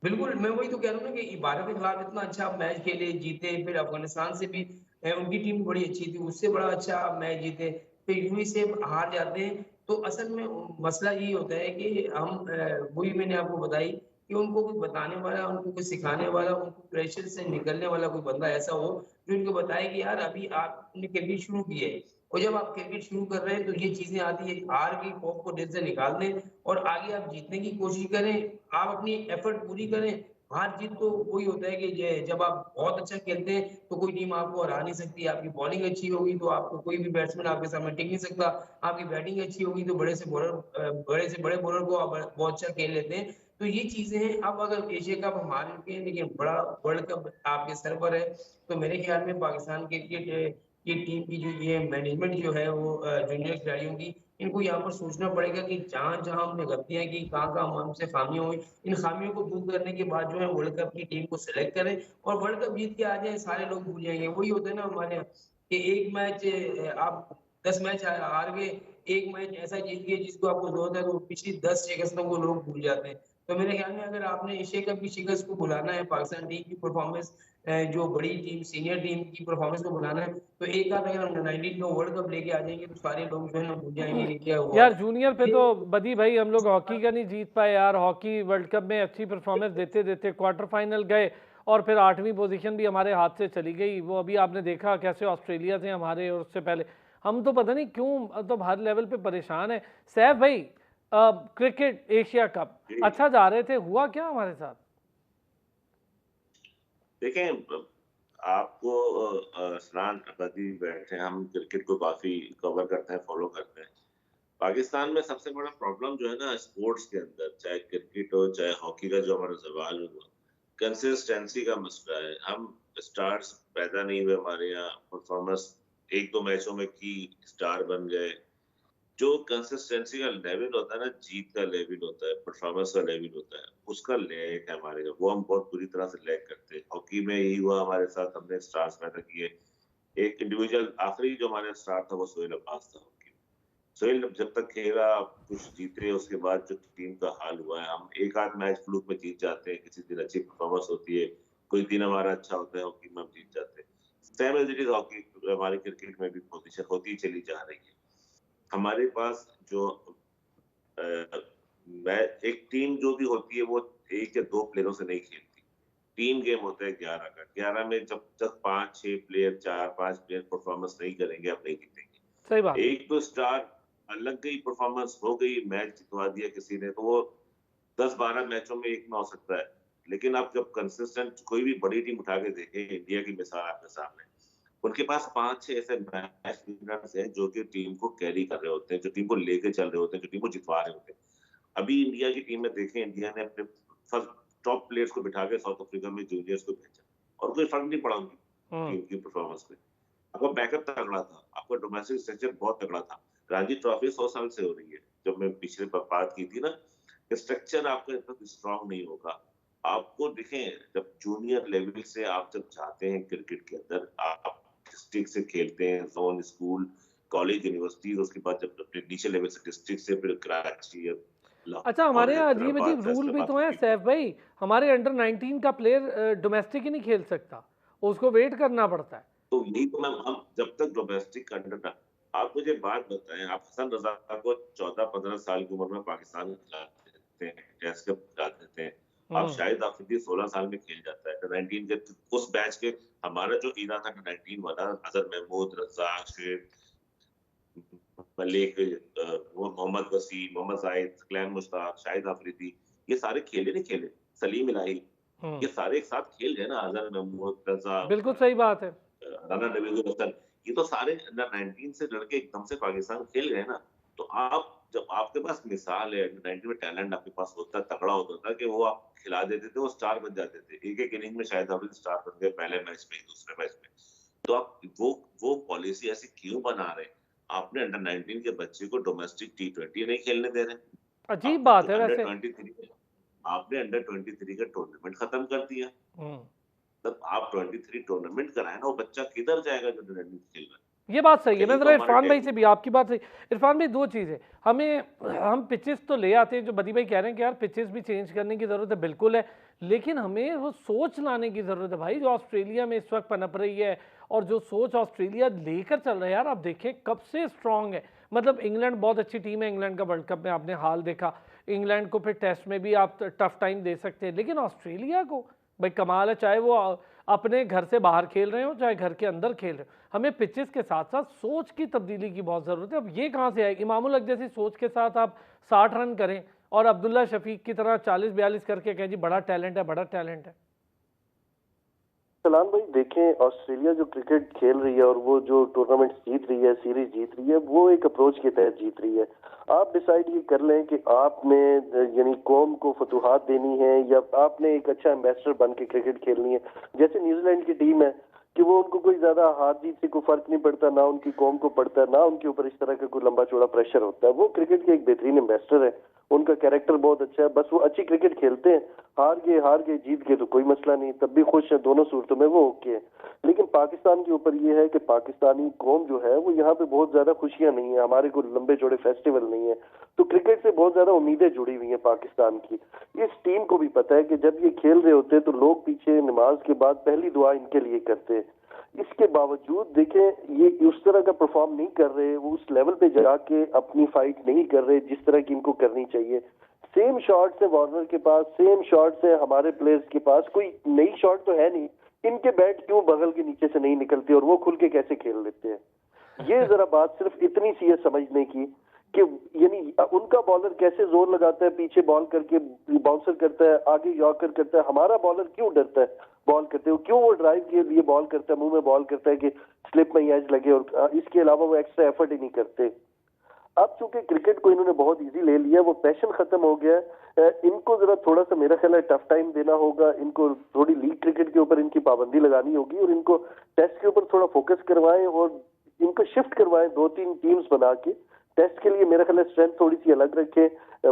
बिल्कुल, मैं वही तो कह रहा हूँ ना कि भारत के खिलाफ इतना अच्छा आप मैच खेले, जीते, फिर अफ़गानिस्तान से भी उनकी टीम बड़ी अच्छी थी, उससे बड़ा अच्छा आप मैच जीते, फिर यूएई से हार जाते हैं। तो असल में मसला यही होता है कि हम वही मैंने आपको बताई कि उनको कोई बताने वाला, उनको कोई सिखाने वाला, उनको प्रेशर से निकलने वाला कोई बंदा ऐसा हो, जो उनको बताए कि यार अभी आपने क्रिकेट शुरू की है और जब आप क्रिकेट शुरू कर रहे हैं तो ये चीज़ें आती है, हार के खौफ को दिल से निकाल दें और आगे आप जीतने की कोशिश करें, आप अपनी एफर्ट पूरी करें। हार-जीत तो वही होता है कि जब आप बहुत अच्छा खेलते हैं, तो कोई टीम आपको हरा नहीं सकती। आपकी बॉलिंग अच्छी होगी, तो आपको कोई भी बैट्समैन आपके सामने टिक नहीं सकता। आपकी बैटिंग अच्छी होगी, तो बड़े से बड़े बॉलर को आप बहुत अच्छा खेल लेते हैं। तो ये चीज़ें हैं, अब अगर एशिया कप हम हार चुके हैं, लेकिन बड़ा वर्ल्ड कप आपके सर पर है, तो मेरे ख्याल में पाकिस्तान क्रिकेट की टीम की जो ये मैनेजमेंट जो है वो जूनियर खिलाड़ियों की, इनको यहाँ पर सोचना पड़ेगा कि जहाँ-जहाँ हमने गलतियाँ की, कहाँ-कहाँ हमसे खामियाँ हुई, इन खामियों को दूर करने के बाद जो है वर्ल्ड कप की टीम को सेलेक्ट करें और वर्ल्ड कप जीत के आ जाएँ, सारे लोग भूल जाएँगे। वही होता है ना हमारे यहाँ कि एक मैच आप 10 मैच हार गए, एक मैच ऐसा जीत गए जिसको आपको ज़रूरत है, तो पिछली 10 शिकस्तों को लोग भूल जाते हैं। तो मेरे ख्याल में अगर आपने एशिया कप की शिकस्त को भुलाना है, पाकिस्तान टीम की परफॉर्मेंस जो बड़ी टीम, सीनियर टीम की परफॉर्मेंस को भुलाना है, तो एक आध अगर अंडर 19 में वर्ल्ड कप लेके आ जाएँगे, तो सारे लोग जो है ना भूल जाएँगे कि क्या हुआ। यार जूनियर पे तो बदी भाई हम लोग हॉकी का नहीं जीत पाए यार। हॉकी वर्ल्ड कप में अच्छी परफॉर्मेंस देते देते क्वार्टर फाइनल गए और फिर 8वीं पोजीशन भी हमारे हाथ से चली गई। वो अभी आपने देखा कैसे ऑस्ट्रेलिया से हमारे और उससे पहले हम तो पता नहीं क्यों मतलब हर लेवल पे परेशान है। सैफ भाई क्रिकेट एशिया कप अच्छा जा रहे थे, हुआ क्या हमारे साथ? देखें, आपको सनान अबदी बैठे, हम क्रिकेट को काफी कवर करते हैं, फॉलो करते हैं। पाकिस्तान में सबसे बड़ा प्रॉब्लम जो है ना स्पोर्ट्स के अंदर, चाहे क्रिकेट हो चाहे हॉकी का जो हमारा सवाल हुआ, कंसिस्टेंसी का मसला है। हम स्टार्स पैदा नहीं हुए हमारे यहाँ, परफॉर्मेंस एक दो मैचों में की स्टार बन गए। जो कंसिस्टेंसी का लेवल होता है ना, जीत का लेवल होता है, परफॉर्मेंस का लेवल होता है, उसका लैक है हमारे यहाँ, वो हम बहुत बुरी तरह से लैक करते हैं। हॉकी में यही हुआ हमारे साथ, हमने स्टार्स पैदा किए। एक इंडिविजुअल आखिरी जो हमारे स्टार था वो सोहेल अब्बास था हॉकी में। सोहेल जब तक खेला कुछ जीते, उसके बाद जो टीम का हाल हुआ है, हम एक आध मैच फ्लूक में जीत जाते हैं, किसी दिन अच्छी परफॉर्मेंस होती है, कोई दिन हमारा अच्छा होता है, हॉकी में हम जीत जाते हैं। Same as it is hockey, हमारे क्रिकेट में भी पोजीशन होती चली जा रही है। हमारे पास जो एक टीम जो भी होती है वो एक या दो प्लेयरों से नहीं खेलती। टीम गेम होता है 11 का। 11 में जब तक 5-6 प्लेयर, 4-5 प्लेयर परफॉर्मेंस नहीं करेंगे, आप नहीं जीतेंगे। सही बात। एक तो स्टार लग गई, परफॉर्मेंस हो गई, मैच जितवा दिया किसी ने, तो वो 10-12 मैचों में एक में हो सकता है। लेकिन आप जब कंसिस्टेंट कोई भी बड़ी टीम उठा के देखें, इंडिया की मिसाल आपके सामने, उनके पास 5-6 ऐसे मैच विनर्स हैं जो कि टीम को कैरी कर रहे होते हैं, जो टीम को लेके चल रहे होते हैं, जो टीम को जितवा रहे होते हैं। अभी इंडिया की टीम में देखें, इंडिया ने अपने फर्स्ट टॉप प्लेयर्स को बिठा के साउथ अफ्रीका में जूनियर्स को भेजा और कोई फर्क नहीं पड़ा उनकी टीम की परफॉर्मेंस में। आपका बैकअप तगड़ा था, आपका डोमेस्टिक स्ट्रक्चर बहुत तगड़ा था। रणजी ट्रॉफी 100 साल से हो रही है। जब मैं पिछले बात की थी ना, स्ट्रक्चर आपका इतना स्ट्रांग नहीं होगा। आपको देखें, जब जूनियर लेवल से आप जब जाते हैं क्रिकेट के अंदर, आप डिस्ट्रिक्ट से खेलते हैं, जोन, स्कूल, कॉलेज, यूनिवर्सिटीज, उसके बाद जब अपने नीचे लेवल से डिस्ट्रिक्ट से फिर कराची, अच्छा, हमारे यहाँ अजीब हैदराबाद, अजीब रूल भी तो है फैसलाबाद, सैफ भाई। हमारे अंडर 19 का प्लेयर डोमेस्टिक ही नहीं खेल सकता, उसको वेट करना पड़ता है। तो यही तो मैं, हम जब तक डोमेस्टिक कंटेंट, आप मुझे बात बताएं, आप हसन रजा को 14-15 साल की उम्र में पाकिस्तान खिला देते हैं, टेस्ट कप खिला देते हैं। आप शाहिद आफरीदी 16 साल में खेल जाता है। 19 के उस बैच के हमारा जो ईरा था 19 वाला, अजहर महमूद, रज़ाक, शेख मलिक, वो मोहम्मद वसीम, मोहम्मद जाहिद, सकलैन मुश्ताक, शाहिद आफरीदी, ये सारे खेले नहीं खेले, सलीम इलाही, ये सारे एक साथ खेल गए ना। अजहर महमूद, रज़ाक, बिल्कुल सही बात है। राना नबीजुल हसन, ये तो सारे अंडर 19 से लड़के एकदम से पाकिस्तान खेल गए ना। तो आप जब आपके पास मिसाल है, 19 में टैलेंट आपके पास होता, तगड़ा होता था कि वो आप खिला देते थे, वो स्टार बन जाते थे। एक इनिंग में शायद आप स्टार बन गए, पहले मैच में, दूसरे मैच में। तो आप वो पॉलिसी ऐसी क्यों बना रहे? आपने अंडर 19 के बच्चे को डोमेस्टिक T20 नहीं खेलने दे रहे। अजीब बात है अंडर वैसे। 23 आपने अंडर 23 का टूर्नामेंट खत्म कर दिया। तब आप 23 टूर्नामेंट कराए ना, वो बच्चा किधर जाएगा जो 23 खेल रहा है? ये बात सही है। मैं जरा इरफान भाई से भी, आपकी बात सही। इरफान भाई, दो चीज़ें, हम पिचेस तो ले आते हैं, जो बदी भाई कह रहे हैं कि यार पिचेस भी चेंज करने की ज़रूरत है, बिल्कुल है, लेकिन हमें वो सोच लाने की ज़रूरत है भाई, जो ऑस्ट्रेलिया में इस वक्त पनप रही है और जो सोच ऑस्ट्रेलिया लेकर चल रहा है। यार आप देखें कब से स्ट्रांग है। मतलब इंग्लैंड बहुत अच्छी टीम है, इंग्लैंड का वर्ल्ड कप में आपने हाल देखा, इंग्लैंड को फिर टेस्ट में भी आप टफ टाइम दे सकते हैं, लेकिन ऑस्ट्रेलिया को भाई कमाल है, चाहे वो अपने घर से बाहर खेल रहे हो चाहे घर के अंदर खेल रहे हो। हमें पिचेस के साथ साथ सोच की तब्दीली की बहुत ज़रूरत है। अब ये कहाँ से आएगी? इमामुल हक जैसी सोच के साथ आप 60 रन करें और अब्दुल्ला शफीक की तरह 40-42 करके कहें जी बड़ा टैलेंट है, बड़ा टैलेंट है। सलाम भाई, देखें ऑस्ट्रेलिया जो क्रिकेट खेल रही है और वो जो टूर्नामेंट जीत रही है, सीरीज जीत रही है, वो एक अप्रोच के तहत जीत रही है। आप डिसाइड ये कर लें कि आपने यानी कौम को फतूहात देनी है या आपने एक अच्छा एम्बेसडर बन के क्रिकेट खेलनी है। जैसे न्यूजीलैंड की टीम है कि वो उनको कोई ज्यादा हार जीत से कोई फर्क नहीं पड़ता, ना उनकी कौम को पड़ता है, ना उनके ऊपर इस तरह का कोई लंबा चौड़ा प्रेशर होता है। वो क्रिकेट के एक बेहतरीन एम्बेसडर है, उनका कैरेक्टर बहुत अच्छा है, बस वो अच्छी क्रिकेट खेलते हैं। हार गए जीत गए तो कोई मसला नहीं, तब भी खुश है, दोनों सूरतों में वो ओके है। लेकिन पाकिस्तान के ऊपर ये है कि पाकिस्तानी कौम जो है वो यहाँ पे बहुत ज्यादा खुशियां नहीं है, हमारे को लंबे चौड़े फेस्टिवल नहीं है, तो क्रिकेट से बहुत ज्यादा उम्मीदें जुड़ी हुई है पाकिस्तान की। इस टीम को भी पता है कि जब ये खेल रहे होते हैं तो लोग पीछे नमाज के बाद पहली दुआ इनके लिए करते हैं। इसके बावजूद देखें ये उस तरह का परफॉर्म नहीं कर रहे, वो उस लेवल पे जाके अपनी फाइट नहीं कर रहे जिस तरह की इनको करनी चाहिए। सेम शॉट्स है वार्नर के पास, सेम शॉट्स है हमारे प्लेयर्स के पास, कोई नई शॉट तो है नहीं। इनके बैट क्यों बगल के नीचे से नहीं निकलते और वो खुल के कैसे खेल लेते हैं? ये जरा बात सिर्फ इतनी सी है समझने की कि यानी उनका बॉलर कैसे जोर लगाता है, पीछे बॉल करके बाउंसर करता है, आगे यॉर्कर करता है। हमारा बॉलर क्यों डरता है बॉल करते हो? क्यों वो ड्राइव के लिए बॉल करता है, मुंह में बॉल करता है कि स्लिप में एज लगे, और इसके अलावा वो एक्स्ट्रा एफर्ट ही नहीं करते। अब चूंकि क्रिकेट को इन्होंने बहुत इजी ले लिया, वो पैशन खत्म हो गया है। इनको जरा थोड़ा सा मेरा ख्याल है टफ टाइम देना होगा, इनको थोड़ी लीग क्रिकेट के ऊपर इनकी पाबंदी लगानी होगी और इनको टेस्ट के ऊपर थोड़ा फोकस करवाएं और इनको शिफ्ट करवाएं 2-3 टीम्स बना के। टेस्ट के लिए मेरा ख्याल है स्ट्रेंथ थोड़ी सी अलग रखें,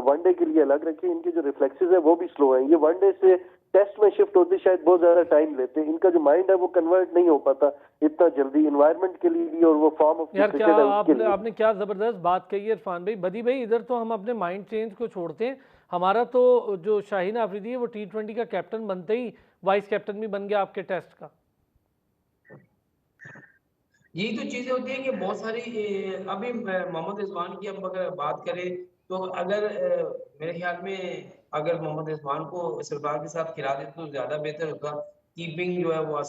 वनडे के लिए अलग रखें। इनके जो रिफ्लेक्सेस है वो भी स्लो है, ये वनडे से टेस्ट में शिफ्ट होते शायद बहुत ज्यादा टाइम लेते। इनका जो माइंड है वो कन्वर्ट नहीं हो पाता इतना जल्दी एनवायरनमेंट के लिए भी और वो फॉर्म ऑफ यार, क्रिकेट क्या है उसके लिए। आपने क्या जबरदस्त बात कही है इरफान भाई। बदी भाई, इधर तो हम अपने माइंड चेंज को छोड़ते हैं, हमारा तो जो शाहीन आफरीदी है वो T20 का कैप्टन बनते ही वाइस कैप्टन भी बन गया आपके टेस्ट का। यही तो चीजें होती है कि बहुत सारी अभी मोहम्मद रिजवान की हम अगर बात करें तो अगर मेरे ख्याल में अगर मोहम्मद रिजवान को सरफराज के साथ खिला देते तो ज्यादा बेहतर होता। कीपिंग जो है वो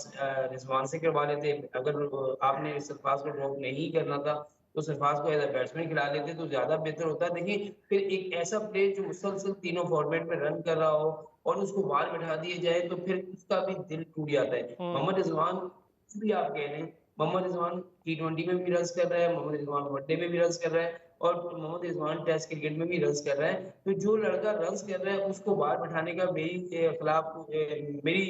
रिजवान से करवा लेते। अगर आपने सरफराज को ड्रॉप नहीं करना था तो सरफराज को एज अ बैट्समैन खिला लेते तो ज्यादा बेहतर होता। देखिए फिर एक ऐसा प्लेयर जो मुसलसल तीनों फॉर्मेट में रन कर रहा हो और उसको बाहर बैठा दिया जाए तो फिर उसका भी दिल टूट जाता है। मोहम्मद रिजवान कुछ भी आप कह रहे हैं, मोहम्मद रिजवान T20 में भी रन्स कर रहा है, मोहम्मद रिजवान वनडे में भी रन्स कर रहा है और मोहम्मद रिजवान टेस्ट क्रिकेट में भी रन्स कर रहा है। तो जो लड़का रन्स कर रहा है उसको बाहर बैठाने का मेरी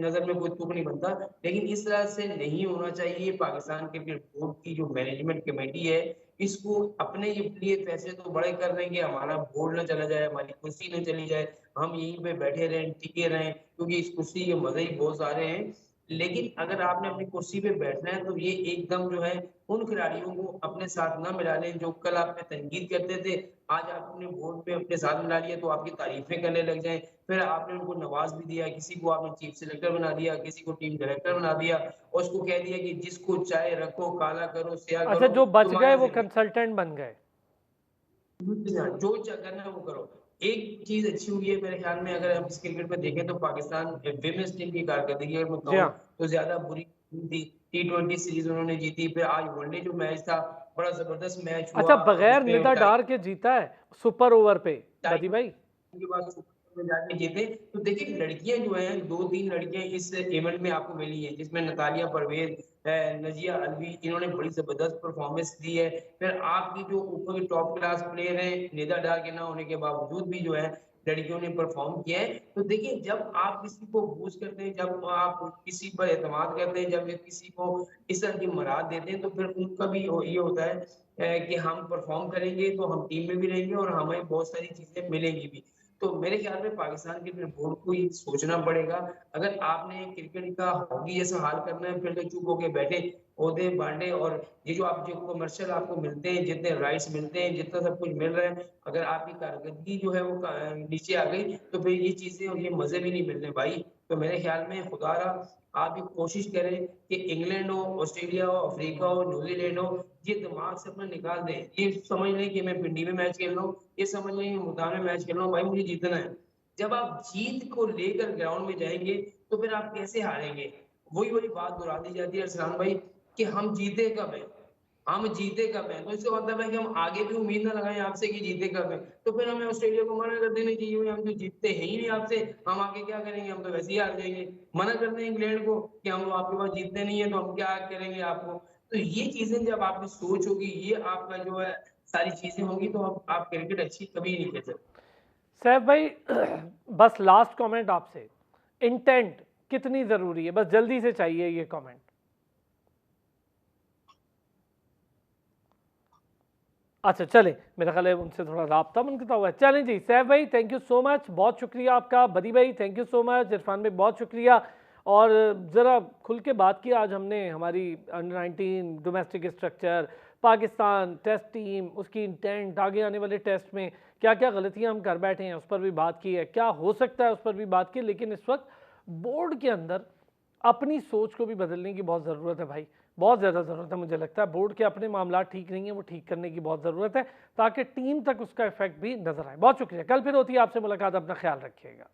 नजर में कोई तुक नहीं बनता। लेकिन इस तरह से नहीं होना चाहिए। पाकिस्तान क्रिकेट बोर्ड की जो मैनेजमेंट कमेटी है इसको अपने लिए फैसले तो बड़े कर रहे हैं कि हमारा बोर्ड न चला जाए, हमारी कुर्सी न चली जाए, हम यहीं पे बैठे रहें, टिके रहें, क्योंकि इस कुर्सी के मजे ही बहुत सारे हैं। लेकिन अगर आपने अपनी कुर्सी पे बैठना है तो ये एकदम जो है उन खिलाड़ियों को अपने साथ ना मिला लें जो कल आप पे तनकीद करते थे। आज आपने बोर्ड पे अपने साथ मिला लिया तो आपकी तारीफें करने लग जाएं। फिर आपने उनको नवाज भी दिया, किसी को आपने चीफ सिलेक्टर बना दिया, किसी को टीम डायरेक्टर बना दिया और उसको कह दिया कि जिसको चाहे रखो, काला करो, स्याह अच्छा, करो, जो बच गए तुम्हारी वो जिम्मेदारी, कंसल्टेंट बन गए। जो करना है वो करो। एक चीज अच्छी हुई है मेरे ख्याल में, अगर हम इस क्रिकेट में देखें तो पाकिस्तान विमेंस टीम की कारकर्दगी अगर मैं जी कहूँ हाँ। तो ज्यादा बुरी नहीं थी। T20 सीरीज उन्होंने जीती, फिर आज वनडे जो मैच था बड़ा जबरदस्त मैच अच्छा, हुआ बगैर जिसमें निदा डार के जीता है सुपर ओवर पे बदी भाई। के बाद सुपर में जाके जीते। तो देखिए लड़कियां जो हैं, 2-3 लड़कियां इस इवेंट में आपको मिली हैं जिसमें नतालिया परवेज, नजिया अलवी, इन्होंने बड़ी जबरदस्त परफॉर्मेंस दी है। फिर आपकी जो ऊपर की टॉप क्लास प्लेयर है निदा डार के ना होने के बावजूद भी जो है लड़कियों ने परफॉर्म किया है। तो देखिए जब आप किसी को बूस्ट करते हैं, जब आप किसी पर एतमाद करते हैं, जब किसी को इस तरह की मराद देते हैं तो फिर उनका भी ये होता है कि हम परफॉर्म करेंगे तो हम टीम में भी रहेंगे और हमें बहुत सारी चीजें मिलेंगी भी। तो मेरे ख्याल में पाकिस्तान क्रिकेट बोर्ड को ये सोचना पड़ेगा। अगर आपने क्रिकेट का हॉकी जैसा हाल करना है फिर तो चुप होके बैठे, ओहदे बांटे और ये जो आप जो कमर्शियल आपको मिलते हैं, जितने राइट्स मिलते हैं, जितना सब कुछ मिल रहा है, अगर आपकी कारकर्दगी जो है वो नीचे आ गई तो फिर ये चीजें और ये मजे भी नहीं मिलने भाई। तो मेरे ख्याल में खुदारा आप ये कोशिश करें कि इंग्लैंड हो, ऑस्ट्रेलिया हो, अफ्रीका हो, न्यूजीलैंड हो, ये दिमाग से अपना निकाल दें। ये समझ लें कि मैं पिंडी में मैच खेल रहा हूँ, ये समझ लें कि मुल्तान में मैच खेल रहा हूँ, भाई मुझे जीतना है। जब आप जीत को लेकर ग्राउंड में जाएंगे तो फिर आप कैसे हारेंगे? वही वही बात दोहरा दी जाती है अरसलान भाई कि हम जीते कब है, हम जीते कब है। तो इसका मतलब है कि हम आगे भी उम्मीद ना लगाएं आपसे कि जीते कब है। तो फिर हमें ऑस्ट्रेलिया को मना कर देना चाहिए, हम तो जीतते हैं ही नहीं आपसे, हम आगे क्या करेंगे, हम तो वैसे ही हार जाएंगे। मना कर दें इंग्लैंड को कि हम आपके पास जीतते नहीं है तो हम क्या करेंगे आपको। तो ये चीजें जब आपकी सोच होगी, ये आपका जो है सारी चीजें होंगी तो आप क्रिकेट अच्छी कभी नहीं खेल सकते। सैफ भाई, बस लास्ट कमेंट आपसे, इंटेंट कितनी ज़रूरी है, बस जल्दी से चाहिए ये कमेंट। अच्छा चलें, मेरा ख्याल है उनसे थोड़ा राब्ता मुनक़ता हुआ है। चलें जी, सैफ भाई थैंक यू सो मच, बहुत शुक्रिया आपका। बदी भाई thank you so much, Irfan भाई बहुत शुक्रिया। और ज़रा खुल के बात की आज हमने, हमारी under nineteen domestic structure, Pakistan test team, उसकी इंटेंट, आगे आने वाले टेस्ट में क्या क्या गलतियां हम कर बैठे हैं उस पर भी बात की है, क्या हो सकता है उस पर भी बात की। लेकिन इस वक्त बोर्ड के अंदर अपनी सोच को भी बदलने की बहुत ज़रूरत है भाई, बहुत ज़्यादा ज़रूरत है। मुझे लगता है बोर्ड के अपने मामला ठीक नहीं है, वो ठीक करने की बहुत ज़रूरत है ताकि टीम तक उसका इफेक्ट भी नज़र आए। बहुत शुक्रिया, कल फिर होती है आपसे मुलाकात, अपना ख्याल रखिएगा।